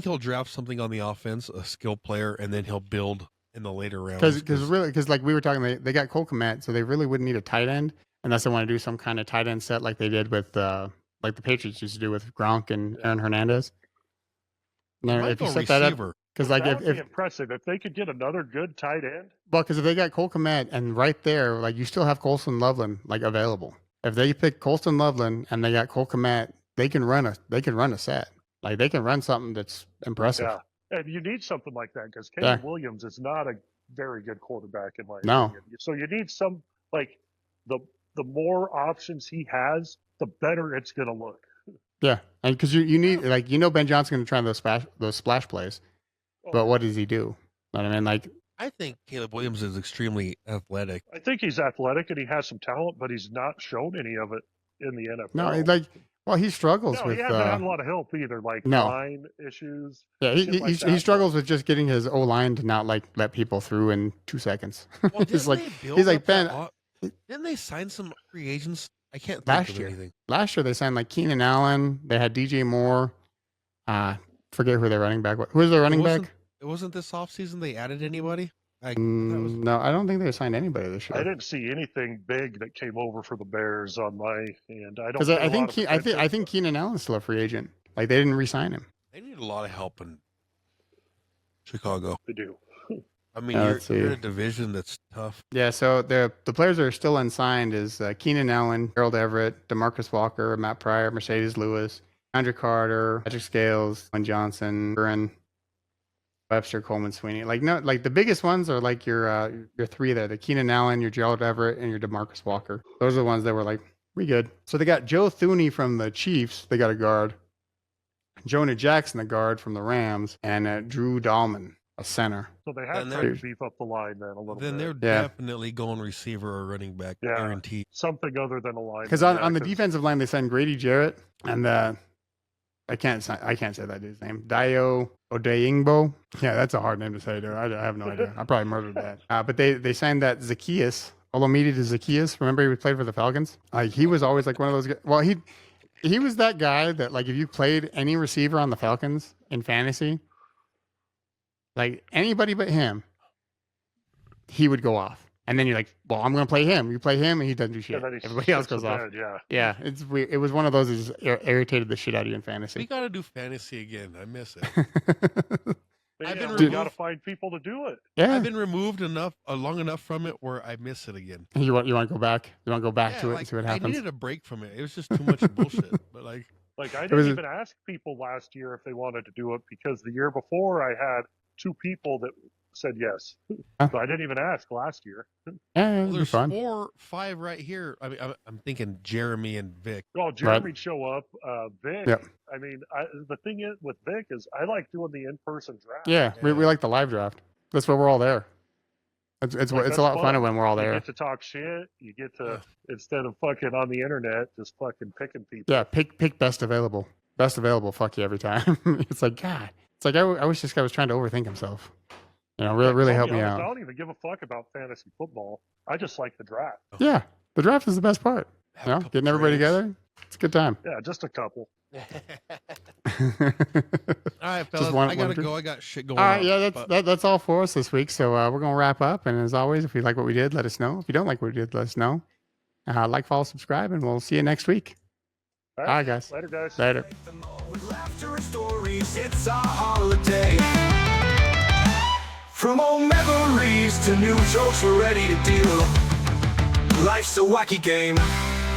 he'll draft something on the offense, a skill player, and then he'll build in the later rounds. Because like we were talking, they got Cole Kmet, so they really wouldn't need a tight end unless they want to do some kind of tight end set like they did with like the Patriots used to do with Gronk and Aaron Hernandez. Now, if you set that up, because like that would be impressive if they could get another good tight end. Well, because if they got Cole Kmet and right there, like you still have Colston Loveland like available. If they pick Colston Loveland and they got Cole Kmet, they can run a set. Like they can run something that's impressive. Yeah, and you need something like that because Caleb Williams is not a very good quarterback in my opinion. So you need some like the more options he has, the better it's going to look. Yeah, and because you need Ben Johnson's going to try those splash plays, but what does he do? You know what I mean? Like I think Caleb Williams is extremely athletic. I think he's athletic and he has some talent, but he's not shown any of it in the NFL. No, he struggles with. He hasn't had a lot of help either, like line issues. Yeah, he struggles with just getting his O line to not let people through in 2 seconds. Well, he's like Ben. Didn't they sign some free agents? I can't think of anything. Last year they signed like Keenan Allen. They had DJ Moore. Forget who their running back was. Who was their running back? It wasn't this offseason they added anybody? No, I don't think they signed anybody this year. I didn't see anything big that came over for the Bears on my end. Because I think Keenan Allen's still a free agent. Like they didn't re-sign him. They need a lot of help in Chicago. They do. I mean, you're in a division that's tough. Yeah, so the players that are still unsigned is Keenan Allen, Gerald Everett, DeMarcus Walker, Matt Pryor, Mercedes Lewis, Andrew Carter, Patrick Scales, Glenn Johnson, Curran, Webster, Coleman, Sweeney. The biggest ones are like your three there: the Keenan Allen, your Gerald Everett, and your DeMarcus Walker. Those are the ones that were like, we good. So they got Joe Thuney from the Chiefs. They got a guard. Jonah Jackson, the guard from the Rams, and Drew Dahlman, a center. So they have tried to beef up the line then a little bit. Then they're definitely going receiver or running back, guaranteed. Something other than a line. Because on the defensive line, they signed Grady Jarrett and I can't say that dude's name. Dio Odeyingbo. Yeah, that's a hard name to say, dude. I have no idea. I probably murdered that. But they signed that Zacchaeus, Olomide to Zacchaeus. Remember he played for the Falcons? He was always like one of those guys. Well, he was that guy that like if you played any receiver on the Falcons in fantasy, like anybody but him, he would go off. And then you're like, well, I'm going to play him. You play him, and he doesn't do shit. Everybody else goes off. Yeah, it's weird. It was one of those that just irritated the shit out of you in fantasy. We got to do fantasy again. I miss it. We got to find people to do it. Yeah. I've been removed long enough from it where I miss it again. You want to go back? You want to go back to it and see what happens? I needed a break from it. It was just too much bullshit. But I didn't even ask people last year if they wanted to do it because the year before I had two people that said yes. Huh? So I didn't even ask last year. Yeah, Well, it'll be there's fun. 4, 5 right here. I mean, I'm thinking Jeremy and Vic. Oh, Jeremy'd show up. Vic. Yep. I mean, the thing is with Vic is I like doing the in-person draft. Yeah, we Yeah. like the live draft. That's why we're all there. It's Like, it's that's a lot fun. funner when we're all You there. get to talk shit. You get to Yeah. instead of fucking on the internet, just fucking picking people. Yeah, pick best available. Best available. Fuck you every time. It's like God. It's like I wish this guy was trying to overthink himself. You know, really I'll help be me honest, I out. don't even give a fuck about fantasy football. I just like the draft. Yeah, the draft is the best part. Have You a know, couple getting everybody drinks. together. It's a good time. Yeah, just a couple. All right, fellas. one- I gotta one go. I got shit going All right, on. yeah, but that's all for us this week. So we're gonna wrap up. And as always, if you like what we did, let us know. If you don't like what we did, let us know. Like, follow, subscribe, and we'll see you next week. All All right, guys. Later, guys. Later. With laughter and stories, it's our holiday. From old memories to new jokes, we're ready to deal. Life's a wacky game.